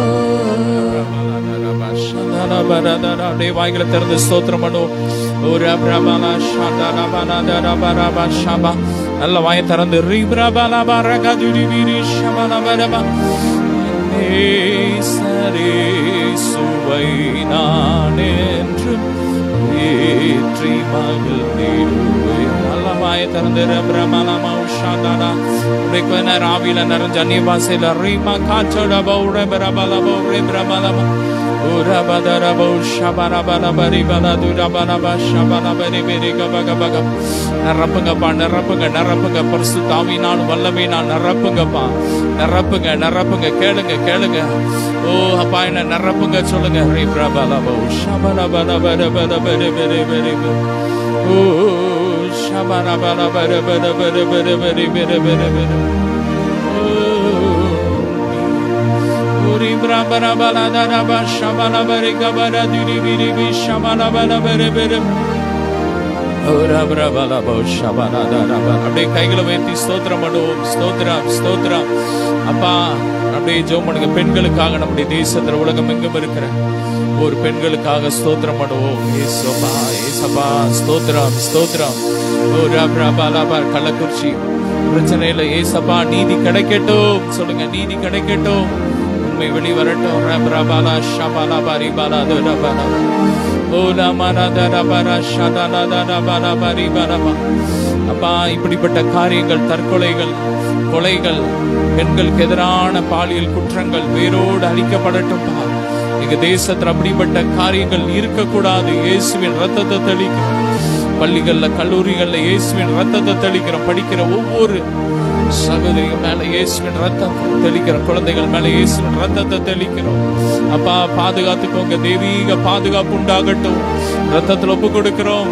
வாய்களை திறந்து ஸ்தோத்திரம் பண்ணுவோம். நல்ல வாயை திறந்து சுவை நான் என்று ஏற்றி மகிழ்ந்திடுவேன். நல்ல வாயை திறந்து ஆவியில நிறைஞ்ச அந்நிய பாசையில ரீமா காற்றோட பௌர பிரபலபோ ரே பிரபலபா நிரப்புங்க பரிசுத்தாவியினாலும் வல்லமையினால் நிரப்புங்கப்பா, நிரப்புங்க கேளுங்க. ஓ அப்பா என்ன நிரப்புங்க சொல்லுங்க. அப்படியே கைகளை உயர்த்தி ஸ்தோத்திரம் பண்ணுவோம். ஸ்தோத்திரம் அப்பா. அப்படியே ஜெபம் பண்ணுங்க. பெண்களுக்காக நம்முடைய தேசத்துல உலகம் எங்கும் இருக்கிற ஒரு பெண்களுக்காக ஸ்தோத்திரம் பண்ணுவோம். ஏசப்பா ஸ்தோத்திரம். கள்ளக்குறிச்சி பிரச்சனையில ஏசப்பா நீதி கிடைக்கட்டும் சொல்லுங்க. நீதி கிடைக்கட்டும், உண்மை வெளி வரட்டும். அப்பா இப்படிப்பட்ட காரியங்கள், தற்கொலைகள், கொலைகள், பெண்களுக்கு எதிரான பாலியல் குற்றங்கள் வேரோடு அழிக்கப்படட்டும். எங்க தேசத்துல அப்படிப்பட்ட காரியங்கள் இருக்கக்கூடாது. இயேசுவின் ரத்தத்தை தெளிக்கிறோம். பள்ளிகள்ல கல்லூரிகள்ல இயேசுவின் ரத்தத்தை தெளிக்கிறோம். படிக்கிற ஒவ்வொரு சகோதரிகள் மேல இயேசுவின் ரத்தத்தை தெளிக்கிறோம். குழந்தைகள் மேல இயேசுவின் ரத்தத்தை தெளிக்கிறோம். அப்பா பாதுகாத்துக்கோங்க. தெய்வீக பாதுகாப்பு உண்டாகட்டும். ரத்தத்தில் ஒப்பு கொடுக்கிறோம்.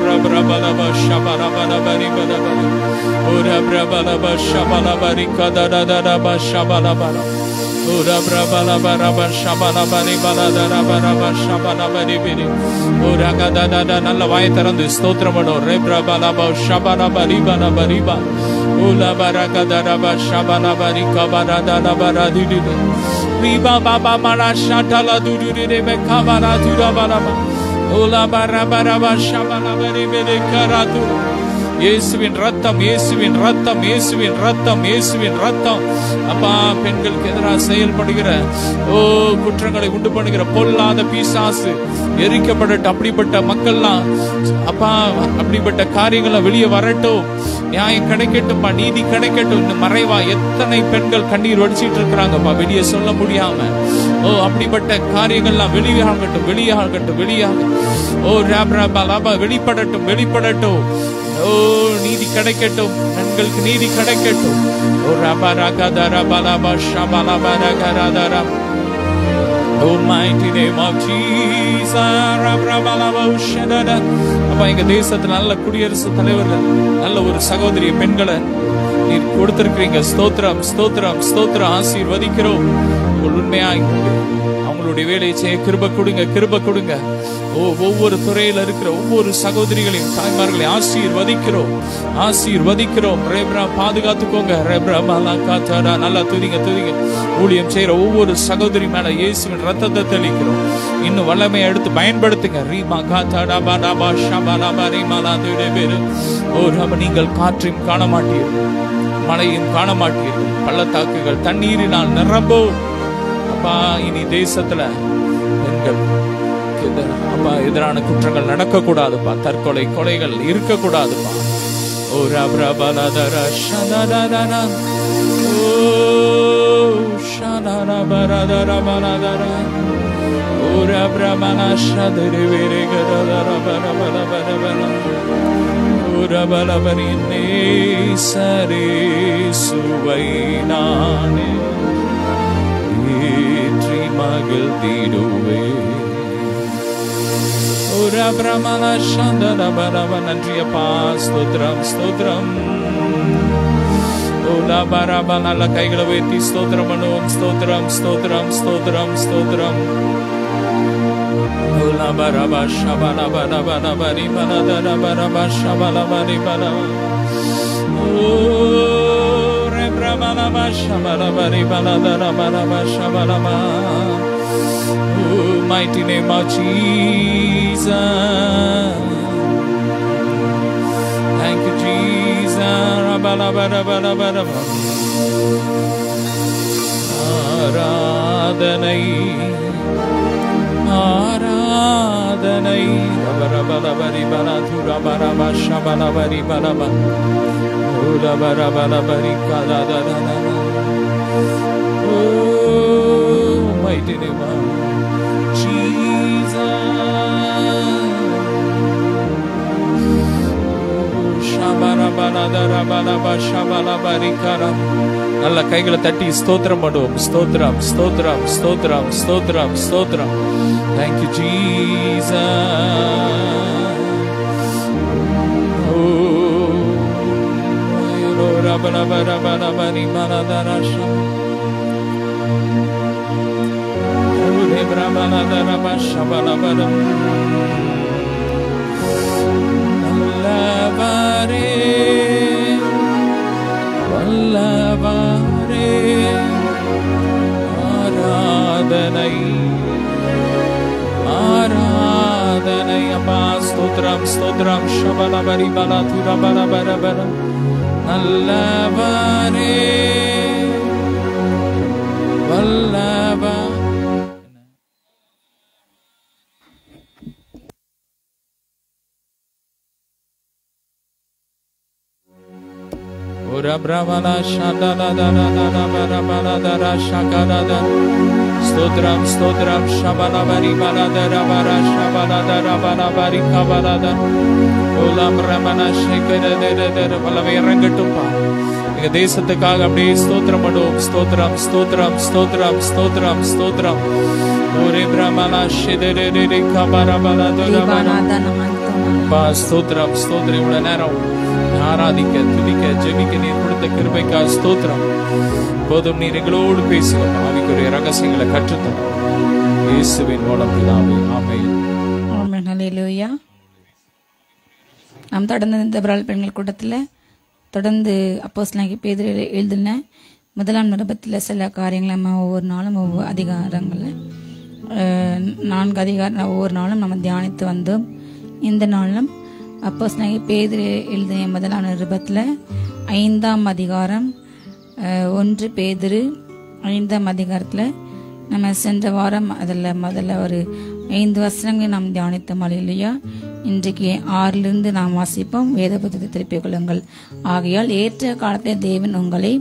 நல்ல வாயை திறந்து ஸ்தோத்திரம் பண்ணும். இயேசுவின் ரத்தம், இயேசுவின் ரத்தம், இயேசுவின் ரத்தம், இயேசுவின் ரத்தம். அப்பா பெண்களுக்கு எதிராக செயல்படுகிற குற்றங்களை உண்டு பண்ணுகிற பொல்லாத பிசாசு எரிக்கப்படட்டும். அப்படிப்பட்ட மக்கள்லாம் அப்பா அப்படிப்பட்ட காரியங்களை வெளியே வரட்டும். நியாயம் கிடைக்கட்டும்பா, நீதி கிடைக்கட்டும். இந்த மறைவா எத்தனை பெண்கள் கண்ணீர் வடிச்சிட்டு இருக்கிறாங்கப்பா, வெளியே சொல்ல முடியாம. அப்படிப்பட்ட காரியங்கள்லாம் வெளியாகட்டும், வெளியாகட்டும், வெளியாகட்டும். வெளிப்படட்டும், வெளிப்படட்டும். நீதி கிடைக்கட்டும், பெண்களுக்கு நீதி கிடைக்கட்டும். அப்ப எங்க தேசத்துல நல்ல குடியரசு தலைவர்கள், நல்ல ஒரு சகோதரி பெண்களை நீர் கொடுத்திருக்கிறீங்க. ஸ்தோத்திரம், ஸ்தோத்திரம், ஸ்தோத்திரம். ஆசீர்வதிக்கிறோம். உண்மையாய் அவங்களுடைய வேலையை செய்ய கிருபை கொடுங்க, கிருபை கொடுங்க. ஒவ்வொரு துறையில இருக்கிற ஒவ்வொரு சகோதரிகளையும் தாய்மார்களையும் ஆசீர்வதிக்கிறோம், ஆசீர்வதிக்கிறோம். பாதுகாத்துக்கோங்க. நல்லா துதிங்க, துதிங்க. ஊழியம் செய்யற ஒவ்வொரு சகோதரி மேல இயேசுவின் ரத்தத்தை தெளிக்கிறோம். இன்னும் வல்லமையை எடுத்து பயன்படுத்துங்க. நீங்கள் காற்றையும் காண மாட்டீர்கள், மழையும் காண மாட்டீர்கள். பள்ளத்தாக்குகள் தண்ணீரினால் நிரம்பும். அப்பா இனி தேசத்துல பெண்கள் அப்பா எதிரான குற்றங்கள் நடக்க கூடாதுப்பா. தற்கொலை கொலைகள் இருக்க கூடாதுப்பா. சுவை நானே ஏற்றி மகிழ்ந்திடுவே. நன்றியப்பா. ஸ்தோத்திரம், ஸ்தோத்திரம். நல்ல கைகளை உயர்த்தி ஸ்தோத்திரம் பண்ணுவோம். ஸ்தோத்திரம், ஸ்தோத்திரம், ஸ்தோத்திரம், ஸ்தோத்திரம். Mighty name of Jesus. Thank you, Jesus. ஆராதனை, ஆராதனை. Mighty name of நல்ல கைகளை தட்டி ஸ்தோத்திரம் பண்ணுவோம். ஸ்தோத்திரம், ஸ்தோத்திரம், ஸ்தோத்திரம், ஸ்தோத்திரம், ஸ்தோத்திரம். Thank you, Jesus. வல்லவரே, வல்லவரே, ஆராதனை, ஆராதனை. அப்பா ஸ்தோத்திரம், ஸ்தோத்திரம். ஷபலபரி பலதுர பரபரபர. நல்லவரே, வல்லவ. ஸ்தோத்ரம், ஸ்தோத்ரம். ஷபலபரி பலதர பர ஷபலதர பலபரி கபலத. ஓலம் ரமண சேகர தேர வல்லமை இறங்கட்டும்பா, எங்க தேசத்துக்காக அப்படியே ஸ்தோத்திரம் பண்ணுவோம். ஸ்தோத்திரம் ஸ்தோத்திரம் ஸ்தோத்திரம் ஸ்தோத்திரம் ஸ்தோத்திரம். ஒரே பிரமலா ஷிதரே கபரபல ஸ்தோத்திரம் ஸ்தோத்திரம். இவ்வளவு நேரம் ஆராதிக்க துதிக்க ஜெபிக்க நீர் கொடுத்த கிருபைக்காக ஸ்தோத்திரம். போதும் நீர் எங்களோடு பேசுங்க. ஆவிக்குரிய ரகசியங்களை கற்றுத்தரும் இயேசுவின் மூலம் பிதாவே. ஆமென். ஆமென். ஹல்லேலூயா. நாம் தொடர்ந்து இந்த பிரால் பெண்கள் கூட்டத்தில் தொடர்ந்து அப்போஸ்தலனாகிய பேதுரு எழுதின 1 நிருபத்தில் சில காரியங்களை நம்ம ஒவ்வொரு நாளும் ஒவ்வொரு அதிகாரங்களில் 4 அதிகாரம் ஒவ்வொரு நாளும் நம்ம தியானித்து வந்தோம். இந்த நாளிலும் அப்போஸ்தலனாகிய பேதுரு எழுதின 1 நிருபத்தில் 5ஆம் அதிகாரம் 1 பேதுரு 5ஆம் அதிகாரத்தில் நம்ம சென்ற வாரம் அதில் முதல்ல ஒரு 5 வசனங்களை நாம் தியானித்தோம். அல்லேலூயா. இன்றைக்கு 6லிருந்து நாம் வாசிப்போம். வேத புத்தகத்தை திருப்பிக் கொள்ளுங்கள். ஆகையால் ஏற்ற காலத்தில் தேவன் உங்களை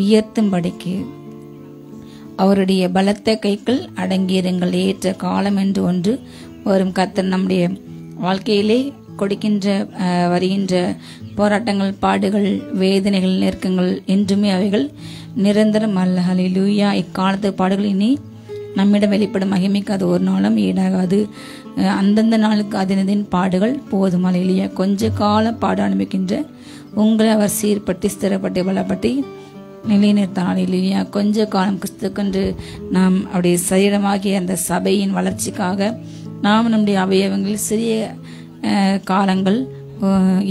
உயர்த்தும்படிக்கு அவருடைய பலத்த கைக்குள் அடங்கியிருங்கள். ஏற்ற காலம் என்று ஒன்று வரும். கர்த்தர் நம்முடைய வாழ்க்கையிலே கொடுக்கின்ற வருகின்ற போராட்டங்கள், பாடுகள், வேதனைகள், நெருக்கங்கள் என்றுமே அவைகள் நிரந்தரம் அல்ல. ஹல்லேலூயா. இக்காலத்து பாடுகள் இனி நம்மிடம் வெளிப்படும் மகிமைக்கு அது ஒரு நாளும் ஈடாகாது. அந்தந்த நாளுக்கு அதனதின் பாடுகள் போதும். ஹல்லேலூயா. கொஞ்ச கால பாடு அனுபவிக்கின்ற உங்களை அவர் சீர்படுத்தி ஸ்திரப்பட்டு பலப்பட்டு நிலைநிறுத்தார். ஹல்லேலூயா. கொஞ்ச காலம் கிறிஸ்துக்கென்று நாம் அவருடைய சரீரமாகிய அந்த சபையின் வளர்ச்சிக்காக நாம் நம்முடைய அவயவங்களில் சிறிய காலங்கள்,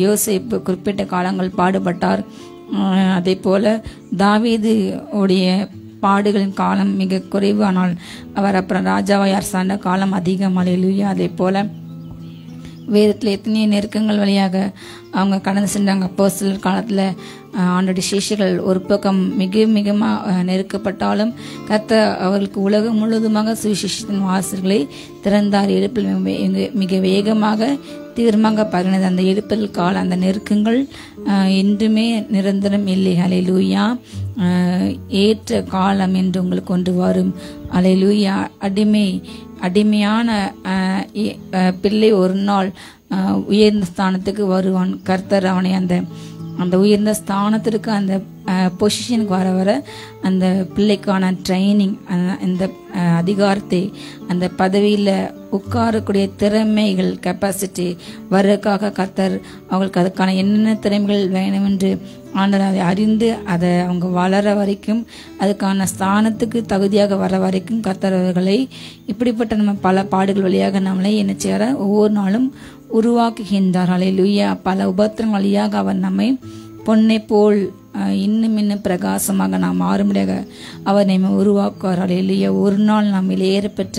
யோசேப்பு குறிப்பிட்ட காலங்கள் பாடுபட்டார். அதே போல தாவீது உடைய பாடுகளின் காலம் மிக குறைவு, ஆனால் அவர் அப்புறம் ராஜாவாய் அரசாண்ட காலம் அதிகம். அல்லேலூயா. அதே போல வேதத்தில் எத்தனையோ நெருக்கங்கள் வழியாக அவங்க கடந்து சென்றாங்க. அப்போஸ்தலர் காலத்தில் ஆண்டோடைய சிஷ்யர்கள் ஒரு பக்கம் மிக நெருக்கப்பட்டாலும் கர்த்தர் அவர்களுக்கு உலகம் முழுவதுமாக சுவிசேஷத்தின் வாசல்களை திறந்தார். எழுப்பில் மிக வேகமாக தீவிரமாக பகிர்ந்தது. அந்த எழுப்பல் கால அந்த நெருக்கங்கள் என்றுமே நிரந்தரம் இல்லை. அல்லேலூயா. ஏற்ற காலம் என்று உங்களுக்கு கொண்டு வரும். அல்லேலூயா. அடிமையான பிள்ளை ஒரு நாள் உயர்ந்த ஸ்தானத்துக்கு வருவான். கர்த்தர் அவனை அந்த உயர்ந்த ஸ்தானத்திற்கு அந்த பொசிஷனுக்கு வர அந்த பிள்ளைக்கான ட்ரைனிங், அந்த அதிகாரத்தை, அந்த பதவியில் உட்காரக்கூடிய திறமைகள், கெப்பாசிட்டி வர்றதுக்காக கர்த்தர் அவங்களுக்கு அதுக்கான என்னென்ன திறமைகள் வேணும் என்று ஆண்டவர் அதை அறிந்து அதை அவங்க வளர வரைக்கும், அதுக்கான ஸ்தானத்துக்கு தகுதியாக வர வரைக்கும் கர்த்தர் அவர்களை இப்படிப்பட்ட நம்ம பல பாடுகள் வழியாக நம்மளை என்ன செய்யற ஒவ்வொரு நாளும் உருவாக்குகின்றார். அல்லேலூயா. பல உபத்திரங்கள் வழியாக அவர் நம்மை பொன்னை போல் இன்னும் பிரகாசமாக நாம் மாறும்படியாக அவர் நம்மை உருவாக்குவார். அல்லேலூயா. ஒரு நாள் நாம் வெளியேறப்பெற்ற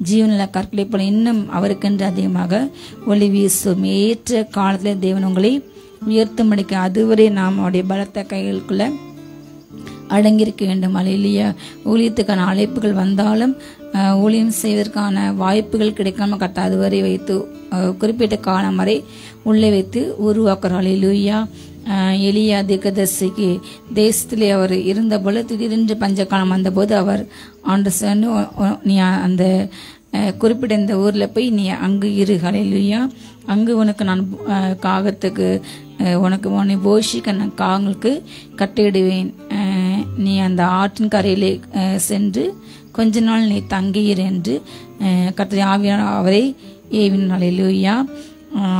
ஜீவனில கற்களை போல இன்னும் அவருக்கென்று அதிகமாக ஒளி வீசும். ஏற்ற காலத்தில் தேவன் உங்களை உயர்த்தும்படிக்கு அதுவரை நாம் அவருடைய பலத்த கைகளுக்குள்ள அடங்கியிருக்க வேண்டும். அல்லேலூயா. ஊழியத்துக்கான அழைப்புகள் வந்தாலும் ஊழியம் செய்வதற்கான வாய்ப்புகள் கிடைக்காம கர்த்தர் அதுவரை வைத்து குறிப்பிட்ட காலம் வரை உள்ளே வைத்து உருவாக்குறார். அல்லேலூயா. எலியா தீர்க்கதரிசிக்கு தேசத்திலே அவர் இருந்தபோது திடீரென்று பஞ்சகாலம் வந்தபோது அவர் ஆண்டு சென்று நீ அந்த குறிப்பிட்ட இந்த ஊரில் போய் நீ அங்கு இரு. அல்லேலூயா. அங்கு உனக்கு நான் காகத்துக்கு உன்னை போஷிக்க நான் காகங்களுக்கு கட்டிடுவேன். நீ அந்த ஆற்றின் கரையிலே சென்று கொஞ்ச நாள் நீ தங்கியிரு என்று கர்த்தர் ஆவியானவர் அவரை ஏவினார். அல்லேலூயா.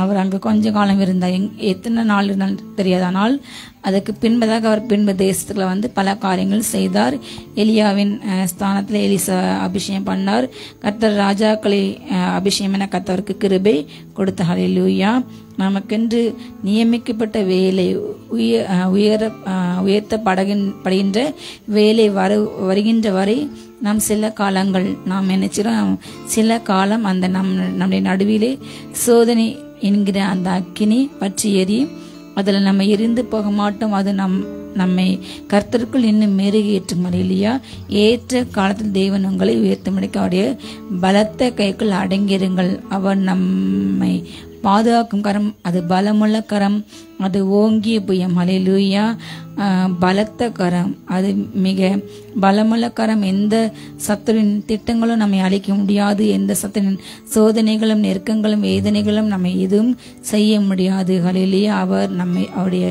அவர் அங்கே கொஞ்ச காலம் இருந்தார். எத்தனை நாள் இருந்தாலும் தெரியாது. ஆனால் அதுக்கு பின்பதாக அவர் பின்பு தேசத்துல வந்து பல காரியங்கள் செய்தார். எலியாவின் ஸ்தானத்தில் எலிசா அபிஷேகம் பண்ணார். கர்த்தர் ராஜாக்களை அபிஷேகம் என கர்த்தருக்கு கிருபை கொடுத்தார். ஹல்லேலூயா. நமக்கென்று நியமிக்கப்பட்ட வேலை உயர்த்தப்படுகின்ற வேலை வருகின்ற வரை நாம் சில காலங்கள் நாம் நினைச்சிடும் சில காலம் அந்த நம்முடைய நடுவிலே சோதனை என்கிற அந்த அக்கினி பற்றி எரியும். அதில் நம்ம எரிந்து போக மாட்டோம். அது நம்மை கர்த்தருக்குள் இன்னும் மெருகேற்றும். இல்லையா. ஏற்ற காலத்தில் தேவன் உங்களை உயர்த்தும்படிக்கு அவருடைய பலத்த கைக்குள் அடங்கிருங்கள். அவர் நம்மை பாதுகாக்கும் கரம், அது பலமுள்ள கரம், அது ஓங்கிய புயம். ஹல்லேலூயா. பலத்த கரம், அது மிக பலமுள்ள கரம். எந்த சத்துரின் திட்டங்களும் நம்மை அழிக்க முடியாது. எந்த சத்துரின் சோதனைகளும் நெருக்கங்களும் வேதனைகளும் நம்மை எதுவும் செய்ய முடியாது. ஹல்லேலூயா. அவர் நம்மை அவருடைய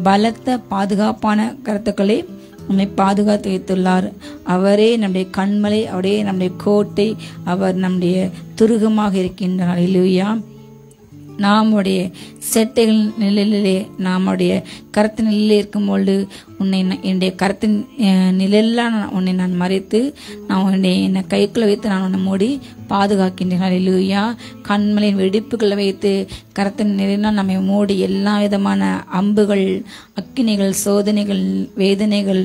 பலத்த பாதுகாப்பான கருத்துக்களை நம்மை பாதுகாத்து வைத்துள்ளார். அவரே நம்முடைய கண்மலை, அவரே நம்முடைய கோட்டை, அவர் நம்முடைய துருகமாக இருக்கின்றார். ஹல்லேலூயா. நம்முடைய செட்டைகள் நிழலிலே, நம்முடைய கருத்து நிலையிலே இருக்கும்பொழுது உன்னை என்னுடைய கருத்தின் நிழலாம் உன்னை நான் மறைத்து நான் என்னை கைக்குள்ள வைத்து நான் உன்னை மூடி பாதுகாக்கின்றேன். ஹல்லேலூயா. கண்மலையின் வெடிப்புகளை வைத்து கருத்தின் நிலையினால் நம்மை மூடி எல்லா விதமான அம்புகள், அக்கினிகள், சோதனைகள், வேதனைகள்,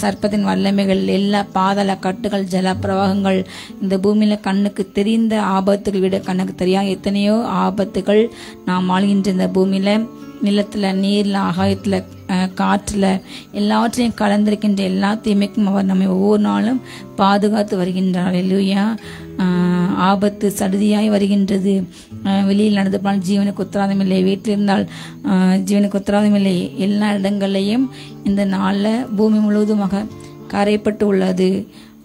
சர்ப்பத்தின் வல்லமைகள், எல்லா பாதாள கட்டுகள், ஜல பிரவாகங்கள், இந்த பூமியில கண்ணுக்கு தெரிந்த ஆபத்துகள் விட கண்ணுக்கு தெரியாத எத்தனையோ ஆபத்துகள் நாம் ஆளுகின்ற இந்த பூமியில, நிலத்துல, நீர்ல, ஆகாயத்துல, காற்றுல எல்லாவற்றையும் கலந்திருக்கின்ற எல்லா தீமைக்கும் அவர் நம்மை ஒவ்வொரு நாளும் பாதுகாத்து வருகின்றார். ஹல்லேலூயா. ஆபத்து சடுதியாய் வருகின்றது. வெளியில் நடந்து போனால் ஜீவனுக்கு உத்தரவாதம் இல்லை, வீட்டில் இருந்தால் ஜீவனுக்கு உத்தரவாதம் இல்லை. எல்லா இடங்களையும் இந்த நாளில் பூமி முழுவதுமாக கரைப்பட்டு உள்ளது.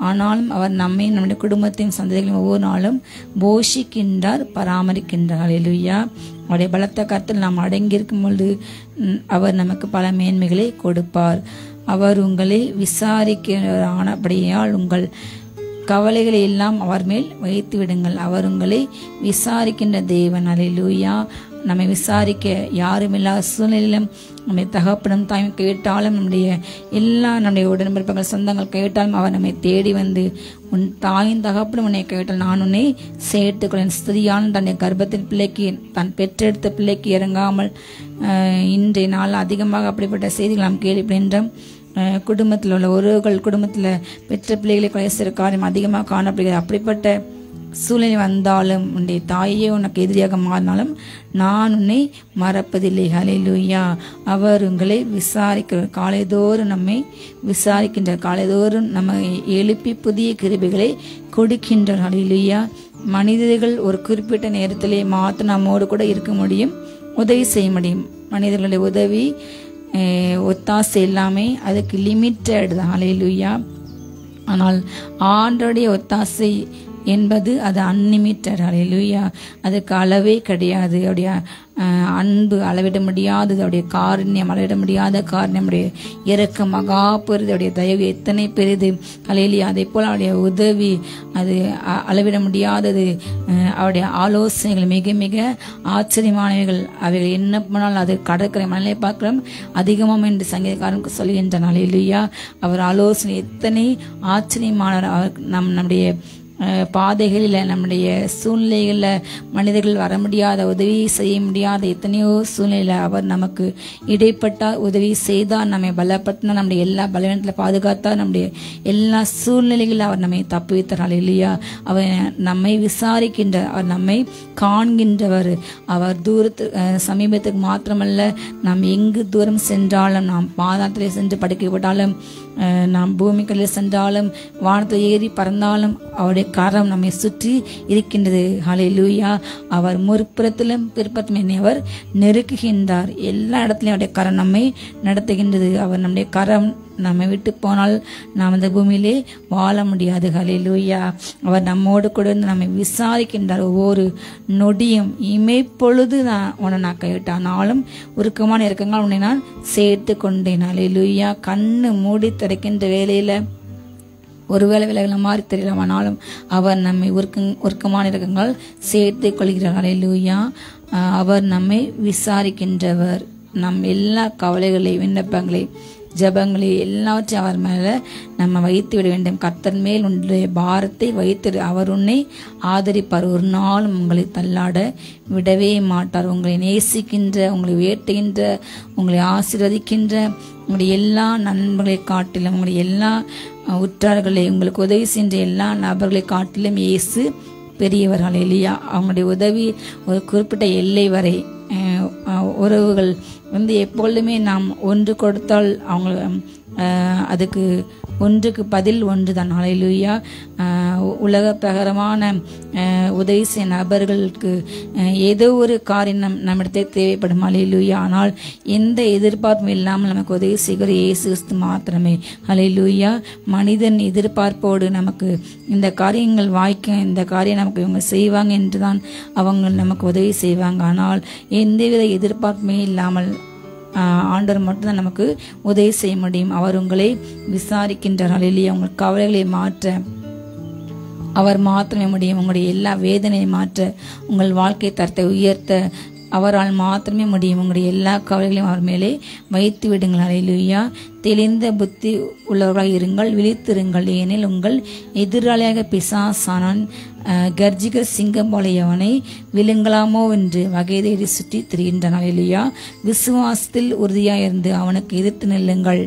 ஆனாலும் அவர் நம்மை, நம்முடைய குடும்பத்தையும் சந்ததிகளையும் ஒவ்வொரு நாளும் போஷிக்கின்றார், பராமரிக்கின்றார். ஹல்லேலூயா. அவருடைய பலத்த கருத்தில் நாம் அடங்கியிருக்கும் பொழுது அவர் நமக்கு பல மேன்மைகளை கொடுப்பார். அவர் உங்களை விசாரிக்கிறபடியால் உங்கள் கவலைகளை எல்லாம் அவர் மேல் வைத்து விடுங்கள். அவர் உங்களை விசாரிக்கின்ற தேவன். ஹல்லேலூயா. நம்மை விசாரிக்க யாரும் இல்லாத சூழ்நிலையிலும் நம்முடைய தகப்பனும் தாயும் கேட்டாலும், நம்முடைய உடன்பிறப்புகள் சொந்தங்கள் கேட்டாலும் அவர் நம்மை தேடி வந்து, உன் தாயும் தகப்பனும் உன்னை கேட்டால் நான் உன்னை சேர்த்துக்கொள்ளேன். ஸ்திரியான தன்னுடைய கர்ப்பத்தின் பிள்ளைக்கு, தான் பெற்றெடுத்த பிள்ளைக்கு இறங்காமல் இன்றைய நாள் அதிகமாக அப்படிப்பட்ட செய்திகள் நாம் கேள்விப்படுகின்றோம். குடும்பத்தில் உள்ள உறவுகள், குடும்பத்தில் பெற்ற பிள்ளைகளை கொலை செய்கிற காரியம் அதிகமாக காணப்படுகிறது. அப்படிப்பட்ட சூழ்நிலை வந்தாலும், உன்னுடைய தாயே உனக்கு எதிரியாக மாறினாலும் நான் உன்னை மறப்பதில்லை. ஹல்லேலூயா. அவர் உங்களை விசாரிக்கிறார். காலைதோறும் நம்மை விசாரிக்கின்ற, காலைதோறும் நம்மை எழுப்பி புதிய கிருபைகளை கொடுக்கின்றார். ஹல்லேலூயா. மனிதர்கள் ஒரு குறிப்பிட்ட நேரத்திலே மாத்திரம் நம்மோடு கூட இருக்க முடியும், உதவி செய்ய முடியும். மனிதர்களுடைய உதவி, ஒத்தாசை எல்லாமே அதுக்கு லிமிட்டட் தான். ஹல்லேலூயா. ஆனால் ஆண்டவருடைய ஒத்தாசை என்பது அது அன்லிமிட்டட். ஹல்லேலூயா. அதுக்கு அளவே கிடையாது. அவருடைய அன்பு அளவிட முடியாதது, அவருடைய காருண்யம் அளவிட முடியாத காருண்யம், அவருடைய இரக்கம் மகா பெரிது, அவருடைய தயவு எத்தனை பெரிது. ஹல்லேலூயா. அதே போல் அவருடைய உதவி அது அளவிட முடியாதது. அவருடைய ஆலோசனைகள் மிக மிக ஆச்சரியமானவைகள். அவைகள் என்ன போனால் அது கடற்கரை மணலை பார்க்கலாம் அதிகமாக என்று சங்கீதக்காரனுக்கு சொல்கின்றனர். ஹல்லேலூயா. அவர் ஆலோசனை எத்தனை ஆச்சரியமானவர். அவர் நம்முடைய பாதைகளில், நம்முடைய சூழ்நிலைகளில் மனிதர்கள் வர முடியாத, உதவி செய்ய முடியாத எத்தனையோ சூழ்நிலையில் அவர் நமக்கு இடைப்பட்டால், உதவி செய்தால், நம்மை பலப்பட்டால், நம்முடைய எல்லா பலவீனத்தில் பாதுகாத்தால், நம்முடைய எல்லா சூழ்நிலைகளில் அவர் நம்மை தப்புவித்தார். ஹல்லேலூயா. அவர் நம்மை விசாரிக்கின்ற, அவர் நம்மை காண்கின்றவர். அவர் சமீபத்துக்கு மாத்திரமல்ல, நாம் எங்கு தூரம் சென்றாலும், நாம் பாதாளத்திலே சென்று படுக்கப்பட்டாலும், நாம் பூமிகளில் சென்றாலும், வானத்தில் ஏறி பறந்தாலும் அவருடைய கரம் நம்மை சுற்றி இருக்கின்றது. ஹல்லேலூயா. அவர் முற்புறத்திலும் பிற்புறத்திலும் என்னை அவர் நெருக்குகின்றார். எல்லா இடத்துலையும் அவருடைய கரம் நம்மை நடத்துகின்றது. அவர் நம்முடைய கரம் நம்மை விட்டு போனால் நாம் அந்த பூமியிலே வாழ முடியாது. ஹல்லேலூயா. அவர் நம்மோடு கூட இருந்து நம்மை விசாரிக்கின்றார். ஒவ்வொரு நொடியும், இமைப்பொழுது உன்னை கைவிட்டானாலும் உருக்கமான இருக்கங்கள் உன்னை நான் சேர்த்து கொண்டேன். ஹல்லேலூயா. கண்ணு மூடி திறக்கின்ற வேலையில ஒருவேளை விலகல மாதிரி தெரியலாம், ஆனாலும் அவர் நம்மை உருக்கமான இருக்கங்கள் சேர்த்து கொள்கிறார். ஹல்லேலூயா. அவர் நம்மை விசாரிக்கின்றவர். நம் எல்லா கவலைகளை, விண்ணப்பங்களை, ஜபங்களை எல்லாவற்றையும் அவர் மேல நம்ம வைத்து விட வேண்டும். கர்த்தர் மேல் உன்னுடைய பாரத்தை வைத்து அவர் உன்னை ஆதரிப்பார். ஒரு நாளும் உங்களை தள்ளாட விடவே மாட்டார். உங்களை நேசிக்கின்ற, உங்களை வேட்டுகின்ற, உங்களை ஆசீர்வதிக்கின்ற, உங்களுடைய எல்லா நண்பர்களை காட்டிலும், உங்களுடைய எல்லா உற்றார்களை, உங்களுக்கு உதவி சென்ற எல்லா நபர்களை காட்டிலும் இயேசு பெரியவர். ஹல்லேலூயா. அவங்களுடைய உதவி ஒரு குறிப்பிட்ட எல்லை வரை. உறவுகள் எப்பொழுதுமே நாம் ஒன்று கொடுத்தால் அவங்க அதுக்கு ஒன்றுக்கு பதில் ஒன்று தான். ஹல்லேலூயா. உலக பிரகாரமான உதவி செய்ய நபர்களுக்கு ஏதோ ஒரு காரியம் நம்மிடத்தில் தேவைப்படும். ஹல்லேலூயா. ஆனால் எந்த எதிர்பார்ப்பும் இல்லாமல் நமக்கு உதவி செய்கிற இயேசு கிறிஸ்து மாத்திரமே. ஹல்லேலூயா. மனிதன் எதிர்பார்ப்போடு நமக்கு இந்த காரியங்கள் வாய்க்கும், இந்த காரியம் நமக்கு இவங்க செய்வாங்க என்றுதான் அவங்க நமக்கு உதவி செய்வாங்க. ஆனால் எந்தவித எதிர்பார்ப்புமே இல்லாமல் ஆண்டவர் மட்டும்தான் நமக்கு உதவி செய்ய முடியும். அவர் உங்களை விசாரிக்கின்றார். ஹல்லேலூயா. உங்கள் கவலைகளை மாற்ற அவர் மாத்திரமே முடியும். உங்களுடைய எல்லா வேதனையை மாற்ற, உங்கள் வாழ்க்கை தரத்தை உயர்த்த அவரால் மாத்திரமே முடியும். உங்களுடைய எல்லா கவலைகளையும் அவர் மேலே வைத்து விடுங்கள். ஹல்லேலூயா. தெளிந்த புத்தி உள்ளவர்களாக இருங்கள், விழித்திருங்கள். ஏனில் உங்கள் எதிராளியாக பிசாசானான் கர்ஜிக சிங்கம் போல எவனை விழுங்கலாமோ என்று வகை தேடி சுற்றி திரிகின்றான். ஹல்லேலூயா. விசுவாசத்தில் உறுதியாயிருந்து அவனுக்கு எதிர்த்து நில்லுங்கள்.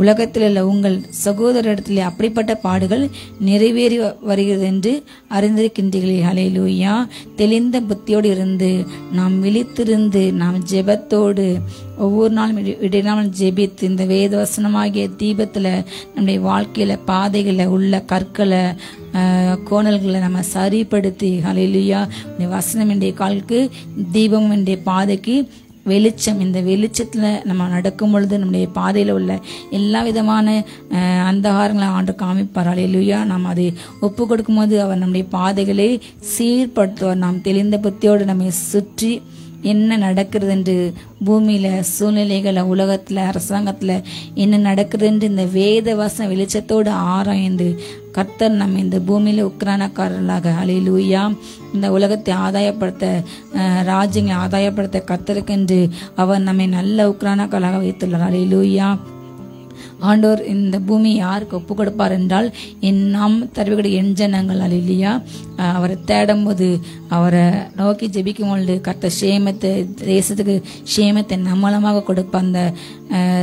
உலகத்தில் உள்ள உங்கள் சகோதரரிடத்தில் அப்படிப்பட்ட பாடுகள் நிறைவேறி வருகிறது என்று அறிந்திருக்கின்றீர்களே. ஹல்லேலூயா. தெளிந்த புத்தியோடு இருந்து நாம் விழித்திருந்து நாம் ஜெபத்தோடு ஒவ்வொரு நாளும் இடையிலாமல் ஜெபித்து இந்த வேதவசனமாகிய தீபத்தில் நம்முடைய வாழ்க்கையில பாதைகளை உள்ள கற்களை கோணல்களை நம்ம சரிப்படுத்தி, ஹல்லேலூயா, வசனம் என்ற காலுக்கு தீபம் என்ற பாதைக்கு வெளிச்சம். இந்த வெளிச்சத்தில் நம்ம நடக்கும் பொழுது நம்முடைய பாதையில் உள்ள எல்லா விதமான அந்தகாரங்களை ஆண்டு காமிப்பார். ஹல்லேலூயா. நாம் அதை ஒப்பு கொடுக்கும் போது அவர் நம்முடைய பாதைகளை சீர்படுத்துவார். நாம் தெளிந்த புத்தியோடு நம்மை சுற்றி என்ன நடக்கிறது என்று, பூமியில சூழ்நிலைகளை, உலகத்துல, அரசாங்கத்துல என்ன நடக்கிறது என்று இந்த வேத வசன வெளிச்சத்தோடு ஆராய்ந்து கர்த்தர் நம்ம இந்த பூமியில உக்ரானக்காரர்களாக, ஹல்லேலூயா, இந்த உலகத்தை ஆதாயப்படுத்த, ராஜ்யங்களை ஆதாயப்படுத்த கர்த்தருக்கென்று அவர் நம்மை நல்ல உக்ரானக்காரர்களாக வைத்துள்ளார். ஹல்லேலூயா. ஆண்டோர் இந்த பூமி யாருக்கு ஒப்பு கொடுப்பார் என்றால் நாம் தருவிக்கூடிய என் ஜனங்கள். ஹல்லேலூயா. அவரை தேடும் போது, அவரை நோக்கி ஜெபிக்கும் பொழுது கர்த்தர் சேமத்தை, தேசத்துக்கு சேமத்தை நம்மளமாக கொடுப்ப அந்த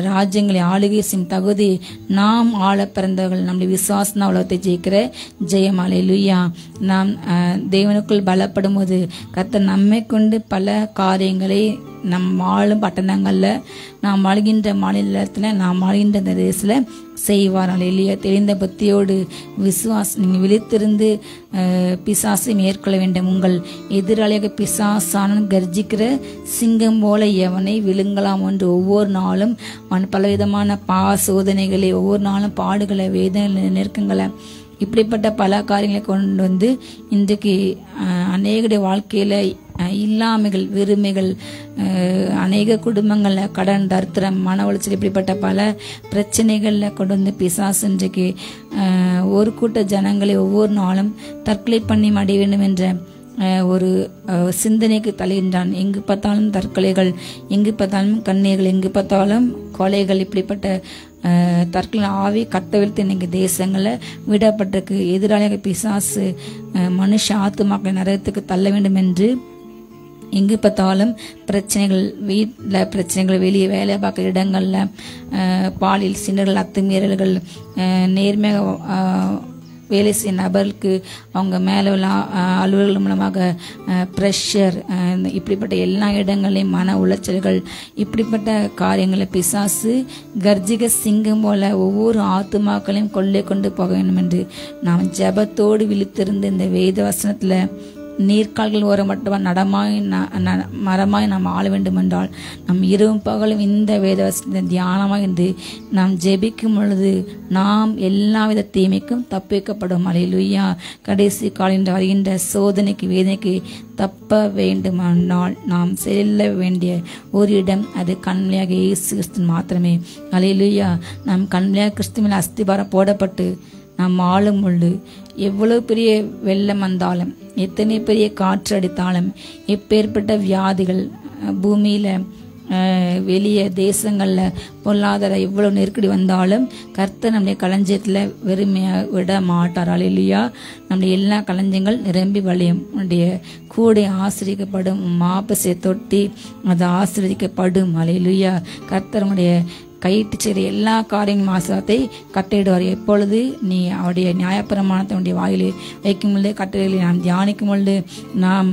ராஜ்யங்களை ஆளுகை செய்யும் தகுதி நாம் ஆள பிறந்தவர்கள். நம்முடைய விசுவாசம் தான் உலகத்தை ஜெயிக்கிற ஜெயம். ஹல்லேலூயா. நாம் தேவனுக்குள் பலப்படும் போது கர்த்தர் நம்மை கொண்டு பல காரியங்களை நம் வாழும் பட்டணங்களில், நாம் வாழ்கின்ற மாநிலத்தில், நாம் வாழ்கின்ற இந்த தேசத்தில் செய்வார். ஹல்லேலூயா. தெளிந்த புத்தியோடு விசுவாசம் நீங்கள் விழித்திருந்து பிசாசை மேற்கொள்ள வேண்டும். உங்கள் எதிராளியாக பிசாசான கர்ஜிக்கிற சிங்கம் போல எவனை விழுங்கலாம் என்று ஒவ்வொரு நாளும் பலவிதமான சோதனைகளை, ஒவ்வொரு நாளும் பாடுகளை, வேதனை, நெருக்கங்களை, இப்படிப்பட்ட பல காரியங்களை கொண்டு வந்து இன்றைக்கு அநேகருடைய வாழ்க்கையில இல்லாமைகள், வெறுமைகள், அநேக குடும்பங்களில் கடன், தரித்திரம், மன உளைச்சல், இப்படிப்பட்ட பல பிரச்சனைகளில் கொண்டு வந்து பிசாசு இன்றைக்கு ஒரு கூட்ட ஜனங்களை ஒவ்வொரு நாளும் தற்கொலை பண்ணி அடைய வேண்டும் என்ற ஒரு சிந்தனைக்கு தலைகின்றான். எங்கு பார்த்தாலும் தற்கொலைகள், எங்கு பார்த்தாலும் கண்ணீர்கள், எங்கு பார்த்தாலும் கொலைகள், இப்படிப்பட்ட தற்கொலை ஆவி கட்டவிழ்த்து இன்னைக்கு தேசங்களில் விடப்பட்டிருக்கு. எதிராளியாக பிசாசு மனுஷ ஆத்துமாக்களை நரகத்துக்கு தள்ள வேண்டும் என்று எங்கு பார்த்தாலும் பிரச்சனைகள், வீட்டில் பிரச்சனைகள், வெளியே வேலை பார்க்குற இடங்களில் பாலியல் சின்னர்கள், அத்துமீறல்கள், நேர்மையாக வேலை செய்ய நபர்களுக்கு அவங்க மேலே உள்ள அலுவலர்கள் மூலமாக ப்ரெஷர், இப்படிப்பட்ட எல்லா இடங்களையும் மன உளைச்சல்கள், இப்படிப்பட்ட காரியங்களை பிசாசு கர்ஜிக சிங்கம் போல ஒவ்வொரு ஆத்துமாக்களையும் கொள்ளை கொண்டு போக வேண்டும் என்று நாம் ஜெபத்தோடு விழித்திருந்து இந்த வேத வசனத்தில் நீர்கால்கள் ஓரம் மட்டும் மரமாய் நாம் ஆள வேண்டும் என்றால் நம் இரவும் பகலும் இந்த வேதவசனத்தை தியானமாக இருந்து நாம் ஜெபிக்கும் பொழுது நாம் எல்லாவித தீமைக்கும் தப்பிக்கப்படும். ஹல்லேலூயா. கடைசி காலில் வருகின்ற சோதனைக்கு, வேதனைக்கு தப்ப வேண்டுமானால் நாம் செல்ல வேண்டிய ஒரு இடம், அது கண்மலையாக இயேசு கிறிஸ்து மாத்திரமே. ஹல்லேலூயா. நாம் கண்மலையாக கிறிஸ்துவின் அஸ்திபாரம் போடப்பட்டு நாம் ஆளும் பொழுது எவ்வளவு பெரிய வெள்ளம் வந்தாலும், எத்தனை பெரிய காற்று அடித்தாலும், எப்பேற்பட்ட வியாதிகள் பூமியில, வெளிய தேசங்கள்ல பொருளாதார எவ்வளவு நெருக்கடி வந்தாலும் கர்த்தர் நம்முடைய களஞ்சியத்துல வெறுமையாக விட மாட்டார். ஹல்லேலூயா. நம்முடைய எல்லா களஞ்சியங்கள் நிரம்பி வழியும். நம்முடைய கூடை ஆசிரியப்படும், மாப்பசை தொட்டி அது ஆசிரியப்படும். ஹல்லேலூயா. கர்த்தர் நம்முடைய கையிட்டு செய்கிற எல்லா காரியங்களும் ஆசீர்வாதத்தை கட்டளையிடுவார். எப்பொழுது நீ அவருடைய நியாயப்பிரமாணத்தினுடைய வாயிலே வைக்கும் பொழுது, கட்டளைகளை நாம் தியானிக்கும் பொழுது, நாம்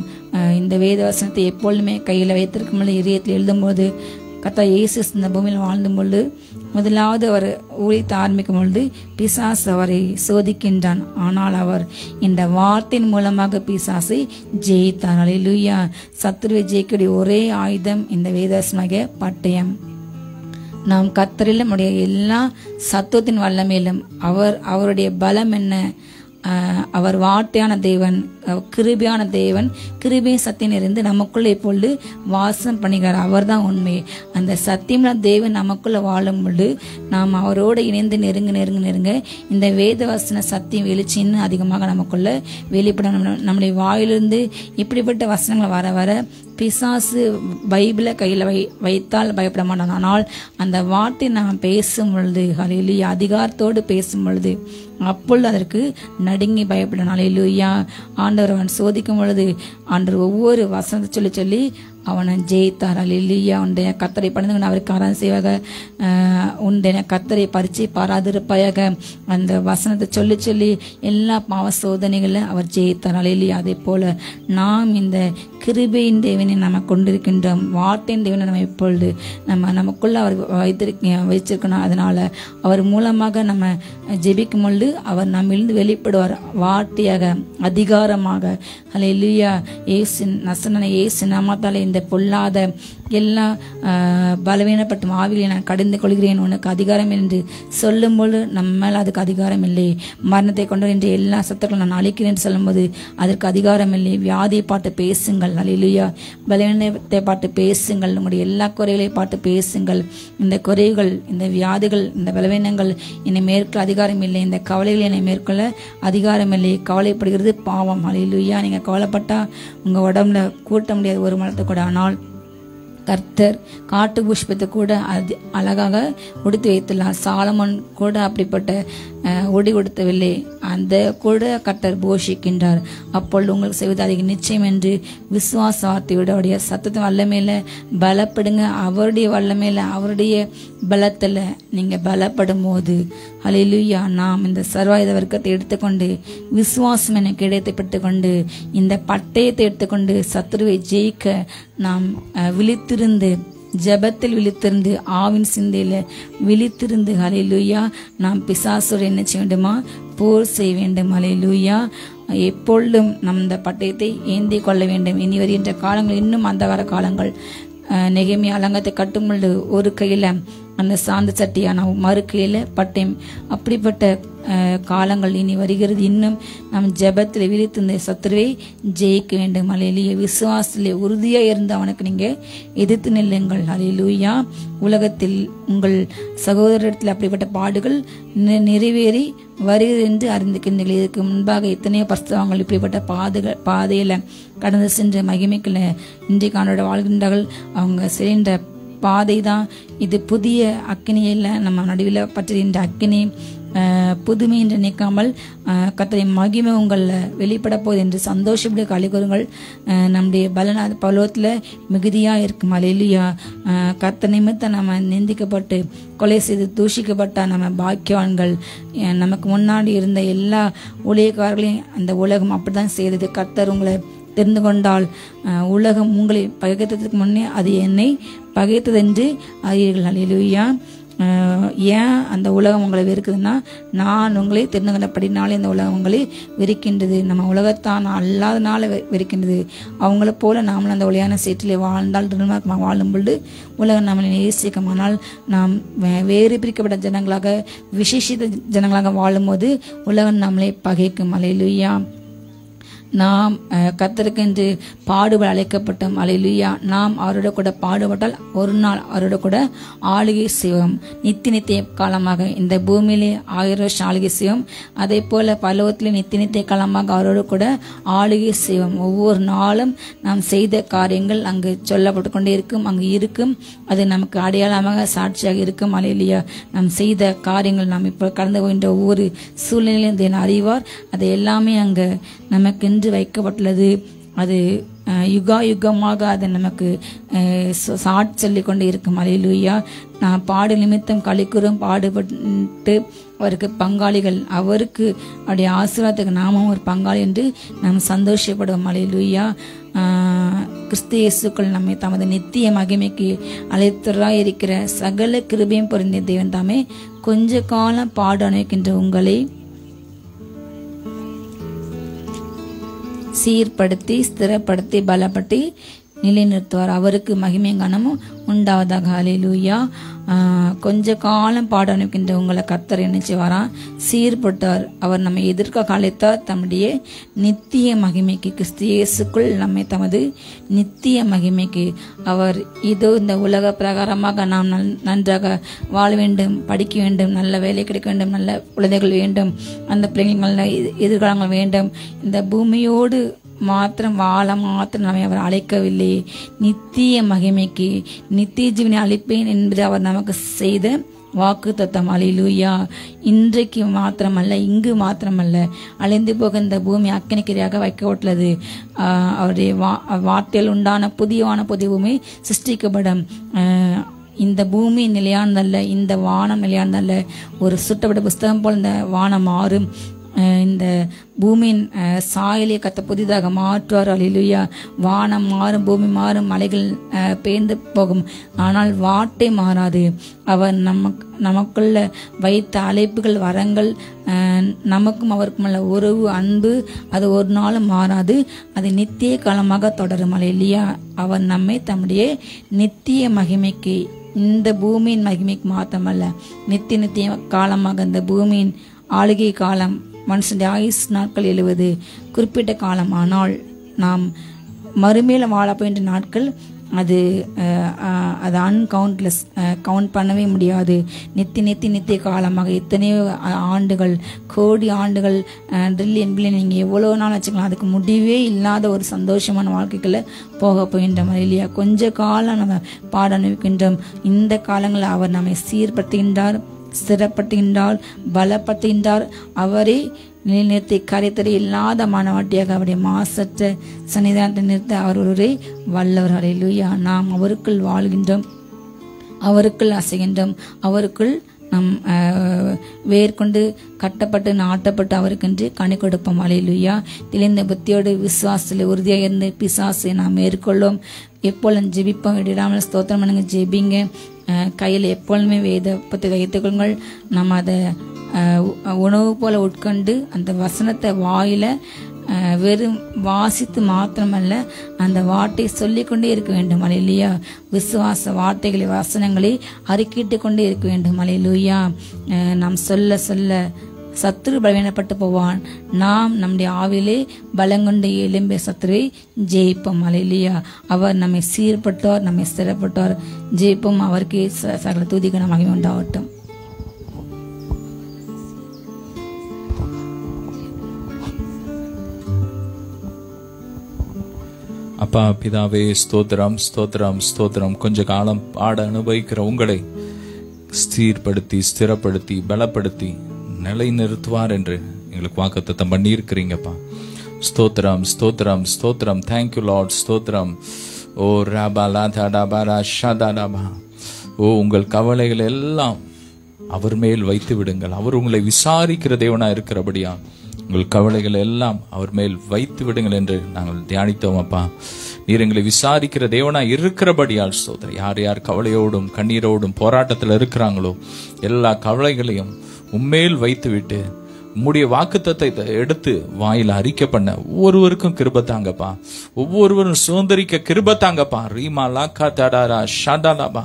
இந்த வேதவசனத்தை எப்பொழுதுமே கையில் வைத்திருக்கும் பொழுது, இதயத்தில் எழுதும்போது, கர்த்தர் இயேசு இந்த பூமியில் வாழ்ந்தும் பொழுது முதலாவது அவர் ஊழியத்தை ஆரம்பிக்கும் பொழுது பிசாசு அவரை சோதிக்கின்றான். ஆனால் அவர் இந்த வார்த்தையின் மூலமாக பிசாசை ஜெயித்தார். அல்லேலூயா. சத்துருவை ஜெயிக்கக்கூடிய ஒரே ஆயுதம் இந்த வேதவசனமாகிய பட்டயம். நாம் கர்த்தரில் நம்முடைய எல்லா சத்துவத்தின் வல்லமையிலும் அவருடைய பலம் என்ன? அவர் வார்த்தையான தேவன், கிருபையான தேவன், கிருபை சத்தியம் இருந்து நமக்குள்ள இப்பொழுது வாசம் பண்ணுகிறார். அவர் தான் உண்மை. அந்த சத்தியமுள்ள தேவன் நமக்குள்ள வாழும் பொழுது நாம் அவரோடு இணைந்து நெருங்க இந்த வேதவசன சத்தியம் எழுச்சி இன்னும் அதிகமாக நமக்குள்ள வெளிப்படும். நம்முடைய வாயிலிருந்து இப்படிப்பட்ட வசனங்கள் வர வர பிசாசு பைபிளை கையில் வைத்தால் பயப்பட மாட்டான். ஆனால் அந்த வார்த்தை நாம் பேசும் பொழுது, ஹல்லேலூயா, அதிகாரத்தோடு பேசும் பொழுது அப்பொழுது அதற்கு நடுங்கி பயப்படணும். ஹல்லேலூயா. ஆண்டவர் அவன் சோதிக்கும் பொழுது ஆண்டவர் ஒவ்வொரு வசனத்தை சொல்லி அவனை ஜெயித்தார். அல்லேலூயா. உன்னுடைய கர்த்தரை பணிந்து அவருக்கு ஆராதனை செய்வாக, உன்னுடைய கர்த்தரை பரிச்சை பாராதிருப்பாயாக, அந்த வசனத்தை சொல்லி எல்லா பாவ சோதனைகளில் அவர் ஜெயித்தார். அல்லேலூயா. அதே போல நாம் இந்த கிருபையின் தேவனை நம்ம கொண்டிருக்கின்றோம். வார்த்தையின் தேவனை நம்ம இப்பொழுது நமக்குள்ள அவர் வைச்சிருக்கணும். அதனால அவர் மூலமாக நம்ம ஜெபிக்கும் பொழுது அவர் நம்மிலிருந்து வெளிப்படுவார் வார்த்தையாக, அதிகாரமாக. அல்லேலூயா. இயேசு நாமத்தாலே இந்த பொல்லாத எல்லா பலவீனப்பட்ட ஆவிகளை நான் கடந்து கொள்கிறேன், உனக்கு அதிகாரம் என்று சொல்லும்போது நம்ம மேல அதுக்கு அதிகாரம் இல்லை. மரணத்தை கொண்டு என்று எல்லா சத்துக்களும் நான் அழிக்கிறேன் என்று சொல்லும்போது அதற்கு அதிகாரம் இல்லை. வியாதியை பாட்டு பேசுங்கள். அல்லேலூயா. பலவீனத்தை பாட்டு பேசுங்கள். உங்களுடைய எல்லா குறைகளை பாட்டு பேசுங்கள். இந்த குறைகள், இந்த வியாதிகள், இந்த பலவீனங்கள் என்னை மேற்கொள்ள அதிகாரம் இல்லை. இந்த கவலைகள் என்னை மேற்கொள்ள அதிகாரம் இல்லை. கவலைப்படுகிறது பாவம். அல்லேலூயா. நீங்க கவலைப்பட்டா உங்க உடம்புல கூட்ட முடியாது ஒரு மரத்தை கூட. ஆனால் கர்த்தர் காட்டு புஷ்பத்தை கூட அழகாக உடுத்தி வைத்துள்ளார். சாலமோன் கூட அப்படிப்பட்ட ஒடி கொடுத்தவில்லை, அந்த கூட கர்த்தர் போஷிக்கின்றார். அப்பொழுது உங்களுக்கு செய்வது அதிக நிச்சயம் என்று விசுவாச வார்த்தையுடைய சத்தத்தின் வல்லமையில பலப்படுங்க. அவருடைய வல்லமையில, அவருடைய பலத்துல நீங்க பலப்படும் போது, ஹல்லேலூயா, நாம் இந்த சர்வாயுத வர்க்கத்தை எடுத்துக்கொண்டு விசுவாசம் என கிடைத்தை பெற்றுக்கொண்டு இந்த பட்டயத்தை எடுத்துக்கொண்டு சத்துருவை ஜெயிக்க நாம் விழித்திருந்து, ஜபத்தில் விழித்திருந்து, ஆவின் சிந்தையில விழித்திருந்து, ஹல்லேலூயா, நாம் பிசாசோடு என்ன செய்ய வேண்டுமா? போர் செய்ய வேண்டும். ஹல்லேலூயா. எப்பொழுதும் நம் இந்த பட்டயத்தை ஏந்தி கொள்ள வேண்டும். இனி வருகின்ற காலங்கள் இன்னும் அந்த வர காலங்கள். நெகேமியா அலங்கத்தை கட்டும் பொழுது ஒரு கையில அந்த சாந்த சட்டியான மறு கையில பட்டயம். அப்படிப்பட்ட காலங்கள் இனி வருகிறது. இன்னும் நம் ஜெபத்தில் விழித்து இந்த சத்துருவை ஜெயிக்க வேண்டும். அல்லேலூயா. விசுவாசத்திலே உறுதியா இருந்து அவனுக்கு நீங்க எதிர்த்து நில்லுங்கள். அல்லேலூயா. உலகத்தில் உங்கள் சகோதரத்தில் அப்படிப்பட்ட பாடுகள் நிறைவேறி வருகிறது என்று அறிந்திருக்கின்றீர்கள். இதற்கு முன்பாக எத்தனையோ பரிசுத்தவான்கள் இப்படிப்பட்ட பாதையில கடந்து சென்று மகிமைக்குள்ள இன்றைக்கு அவனோட வாழ்கின்றார்கள். அவங்க சென்ற பாதை தான் இது. புதிய அக்கினியில நம்ம நடுவில் பற்றுகின்ற அக்கினி புதுமை என்று நினைக்காமல் கர்த்தரை மகிமை உங்களில் வெளிப்பட போகுது என்று சந்தோஷப்பட கலிகூறுங்கள். நம்முடைய பலவத்தில் மிகுதியாக இருக்கும். அல்லேலூயா. கர்த்தர் நிமித்தம் நம்ம நிந்திக்கப்பட்டு கொலை செய்து தூஷிக்கப்பட்ட நம்ம பாக்கியவான்கள். நமக்கு முன்னாடி இருந்த எல்லா ஊழியக்காரர்களையும் அந்த உலகம் அப்படிதான் செய்தது. கர்த்தர் உங்களை தெரிந்து கொண்டால் உலகம் உங்களை பகைத்ததுக்கு முன்னே அது என்னை பகைத்ததென்று அறியீர்கள். அல்லேலூயா. ஏன் அந்த உலகம் உங்களை வெறுக்குதுன்னா, நான் உங்களை தெரிந்து கொண்டபடினாலே இந்த உலகம் உங்களை வெறுக்கின்றது. நம்ம உலகத்தான் அல்லாதனால வெறுக்கின்றது. அவங்கள போல நாமளும் அந்த ஒளியான சேற்றிலே வாழ்ந்தால் வாழும் பொழுது உலகம் நம்மளை நேசிக்கும். ஆனால் நாம் வேறு பிரிக்கப்பட்ட ஜனங்களாக, விசேஷித்த ஜனங்களாக வாழும்போது உலகம் நம்மளை பகைக்கும். அல்லேலூயா. நாம் கர்த்தருக்கென்று பாடுபட அழைக்கப்பட்டோம். அல்லேலூயா. நாம் அவரோட கூட பாடுபட்டால் ஒரு நாள் அவரோட கூட ஆளுகை செய்வோம். நித்திய காலமாக இந்த பூமியிலே 1000 வருஷம் ஆளுகை செய்வோம். அதே போல பரலோகத்திலே நித்திய காலமாக அவரோடு கூட ஆளுகை செய்வோம். ஒவ்வொரு நாளும் நாம் செய்த காரியங்கள் அங்கு சொல்லப்பட்டு கொண்டே இருக்கும், அங்கு இருக்கும். அது நமக்கு அடையாளமாக சாட்சியாக இருக்கும். அல்லேலூயா. நாம் செய்த காரியங்கள், நாம் இப்போ கடந்து போகின்ற ஒவ்வொரு சூழ்நிலையிலும் அறிவார். அது எல்லாமே அங்கு நமக்கு வைக்கப்பட்டுள்ளது. அது யுகா யுகமாக அது நமக்கு சாட்சி கொண்டு இருக்கும். அல்லேலூயா. நான் பாடு நிமித்தம் களிக்குறும் பாடுபட்டு அவருக்கு பங்காளிகள், அவருக்கு அவருடைய ஆசீர்வாதத்துக்கு நாமும் ஒரு பங்காளி என்று நாம் சந்தோஷப்படுவோம். அல்லேலூயா. கிறிஸ்து இயேசுக்குள் நம்மை தமது நித்திய மகிமைக்கு அழைத்தராய் இருக்கிற சகல கிருபையும் பொருந்திய தேவன் தாமே கொஞ்ச காலம் பாடு அனுபவிக்கின்ற உங்களை சீர்படுத்தி ஸ்திரப்படுத்தி பலப்படுத்தி நிலைநிறுத்துவார். அவருக்கு மகிமையும் கனமும் உண்டாவதாக. ஹல்லேலூயா. கொஞ்ச காலம் பாட அனுப்பிக்கின்ற உங்களை கர்த்தர் என்ன செய்வாராம்? சீர்பட்டார். அவர் நம்மை எதிர்க்க அழைத்தார் தம்முடைய நித்திய மகிமைக்கு. கிறிஸ்து இயேசுக்குள் நம்மை தமது நித்திய மகிமைக்கு. அவர் இதோ இந்த உலக பிரகாரமாக நாம் நன்றாக வாழ வேண்டும், படிக்க வேண்டும், நல்ல வேலை கிடைக்க வேண்டும், நல்ல குழந்தைகள் வேண்டும், அந்த பிள்ளைகள் நல்ல எதிர்காலங்கள் வேண்டும். இந்த பூமியோடு மாத்திரம் வாழ மாத்திரம் நம்மை அவர் அழைக்கவில்லை. நித்திய மகிமைக்கு நித்திய ஜீவனை அளிப்பேன் என்பது அவர் நமக்கு செய்த வாக்கு தத்தம். அல்லேலூயா. இன்றைக்கு மாத்திரமல்ல, இங்கு மாத்திரமல்ல, அழிந்து போக இந்த பூமி அக்கினிக்கிரையாக வைக்கப்பட்டுள்ளது. அவருடைய வார்த்தையில் உண்டான புதிய பூமி சிருஷ்டிக்கப்படும். இந்த பூமி நிலையானதல்ல, இந்த வானம் நிலையானதல்ல. ஒரு சுட்டப்பட்ட புஸ்தகம் போல் இந்த வானம் மாறும். இந்த பூமியின் சாயலை கத்த புதிதாக மாற்றுவார். அல்லேலூயா. வானம் மாறும், பூமி மாறும், மலைகள் பெயர்ந்து போகும், ஆனால் வார்த்தை மாறாது. அவர் நமக்குள்ள வைத்த அழைப்புகள், வரங்கள், நமக்கும் அவருக்கும் உள்ள உறவு, அன்பு, அது ஒரு நாளும் மாறாது. அது நித்திய காலமாக தொடரும். அல்லேலூயா. அவர் நம்மை தம்முடைய நித்திய மகிமைக்கு, இந்த பூமியின் மகிமைக்கு மாத்திரமல்ல, நித்திய காலமாக இந்த பூமியின் ஆளுகை காலம், மனுஷனுடைய ஆயுஸ் நாட்கள் 70 குறிப்பிட்ட காலம். ஆனால் நாம் மறுமையில வாழ போகின்ற நாட்கள் அது அன்கவுண்ட்லெஸ், கவுண்ட் பண்ணவே முடியாது. நித்திய காலமாக எத்தனையோ ஆண்டுகள், கோடி ஆண்டுகள், ட்ரில்லியன் நீங்கள் எவ்வளோ நாள் வச்சுக்கலாம், அதுக்கு முடிவே இல்லாத ஒரு சந்தோஷமான வாழ்க்கைக்குள்ள போக போகின்றோம். இல்லையா? கொஞ்ச காலம் நம்ம பாட அனுபவிக்கின்றோம். இந்த காலங்களில் அவர் நம்மை சீர்படுத்துகின்றார், ஸ்திரப்படுத்துகின்றார், பலப்படுத்துகின்றார். அவரே நிலைநிறுத்தி கரைத்தறி இல்லாத மனவாட்டியாக அவருடைய மாசற்ற சன்னிதானத்தை நிறுத்த அவர் ஒருவரே வல்லவர். ஹல்லேலூயா. நாம் அவருக்குள் வாழ்கின்றோம், அவருக்குள் அசைகின்றோம், அவருக்குள் நம் வேர்கொண்டு கட்டப்பட்டு நாட்டப்பட்டு அவருக்கென்று கனி கொடுப்போம். அல்லேலூயா. தெளிந்த புத்தியோடு விசுவாசத்தில் உறுதியாக இருந்து பிசாசை நாம் மேற்கொள்ளும். எப்பொழுதும் ஜெபிப்போம், விடாமல் ஸ்தோத்திரம் பண்ணுங்க, ஜெபிங்க. கையில் எப்பொழுதுமே வேத பற்றி வைத்துக்கொள்ளுங்கள். நம்ம அதை உணவு போல உட்கொண்டு அந்த வசனத்தை வாயில வெறும் வாசித்து மாத்திரமல்ல, அந்த வார்த்தை சொல்லிக்கொண்டே இருக்க வேண்டும். அல்லேலூயா. விசுவாச வார்த்தைகளை, வசனங்களை அறிக்கிட்டு கொண்டே இருக்க வேண்டும். அல்லேலூயா. நாம் சொல்ல சொல்ல சத்துரு பலவீனப்பட்டு போவான். நாம் நம்முடைய ஆவிலே பலங்கொண்டு எழும்பிய சத்துருவை ஜெயிப்போம். அல்லேலூயா. அவர் நம்மை சீர்பட்டார், நம்மை ஸ்திரப்பட்டார். ஜெயிப்போம். அவருக்கு சகல துதிக்கு மகிமை உண்டாகட்டும். அப்பா பிதாவே, ஸ்தோத்திரம் ஸ்தோத்திரம் ஸ்தோத்திரம். கொஞ்ச காலம் பாட அனுபவிக்கிற உங்களை சீர்படுத்தி ஸ்திரப்படுத்தி பலப்படுத்தி நிலை நிறுத்துவார் என்று எங்களுக்கு வாக்குத்தத்தம் பண்ணி இருக்கிறீங்கப்பா. ஸ்தோத்திரம் ஸ்தோத்திரம் ஸ்தோத்திரம். Thank you Lord. ஸ்தோத்திரம். ஓ ராபா லாதா டாபா ஷாதாடாபா. ஓ, உங்கள் கவலைகள் எல்லாம் அவர் மேல் வைத்து விடுங்கள். அவர் உங்களை விசாரிக்கிற தேவனா இருக்கிறபடியா உங்கள் கவலைகள் எல்லாம் அவர் மேல் வைத்து விடுங்கள் என்று நாங்கள் தியானித்தோம். அப்பா, நீர் எங்களை விசாரிக்கிற தேவனா இருக்கிறபடியால் ஸ்தோத்திரம். யார் யார் கவலையோடும் கண்ணீரோடும் போராட்டத்தில் இருக்கிறாங்களோ எல்லா கவலைகளையும் உம்மேல் வைத்து விட்டு உம்முடைய வாக்குத்தத்தத்தை எடுத்து வாயில அறிக்கை பண்ண ஒவ்வொருவருக்கும் கிருபை தாங்கப்பா. ஒவ்வொருவரும் சுதந்திரிக்க கிருபை தாங்கப்பா. ரீமா லாக்கா தடாரா ஷாடாலாபா.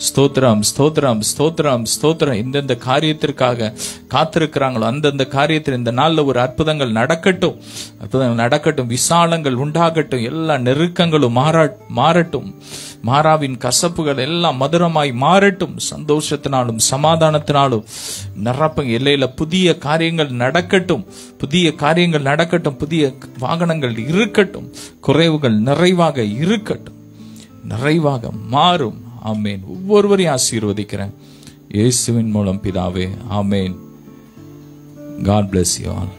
ஸ்தோத்திரம் ஸ்தோத்திரம் ஸ்தோத்திரம் ஸ்தோத்திரம். எந்தெந்த காரியத்திற்காக காத்திருக்கிறாங்களோ அந்தந்த காரியத்தில் இந்த நாள்ல ஒரு அற்புதங்கள் நடக்கட்டும், அற்புதங்கள் நடக்கட்டும், விசாலங்கள் உண்டாகட்டும், எல்லா நெருக்கங்களும் மாறட்டும், மாறாவின் கசப்புகள் எல்லாம் மதுரமாய் மாறட்டும். சந்தோஷத்தினாலும் சமாதானத்தினாலும் நிரப்ப எல்லையில புதிய காரியங்கள் நடக்கட்டும், புதிய காரியங்கள் நடக்கட்டும், புதிய வாகனங்கள் இருக்கட்டும், குறைவுகள் நிறைவாக இருக்கட்டும், நிறைவாக மாறும். ஆமேன். ஒவ்வொருவரையும் ஆசீர்வதிக்கிறேன் இயேசுவின் மூலம் பிதாவே. ஆமேன். God bless you all.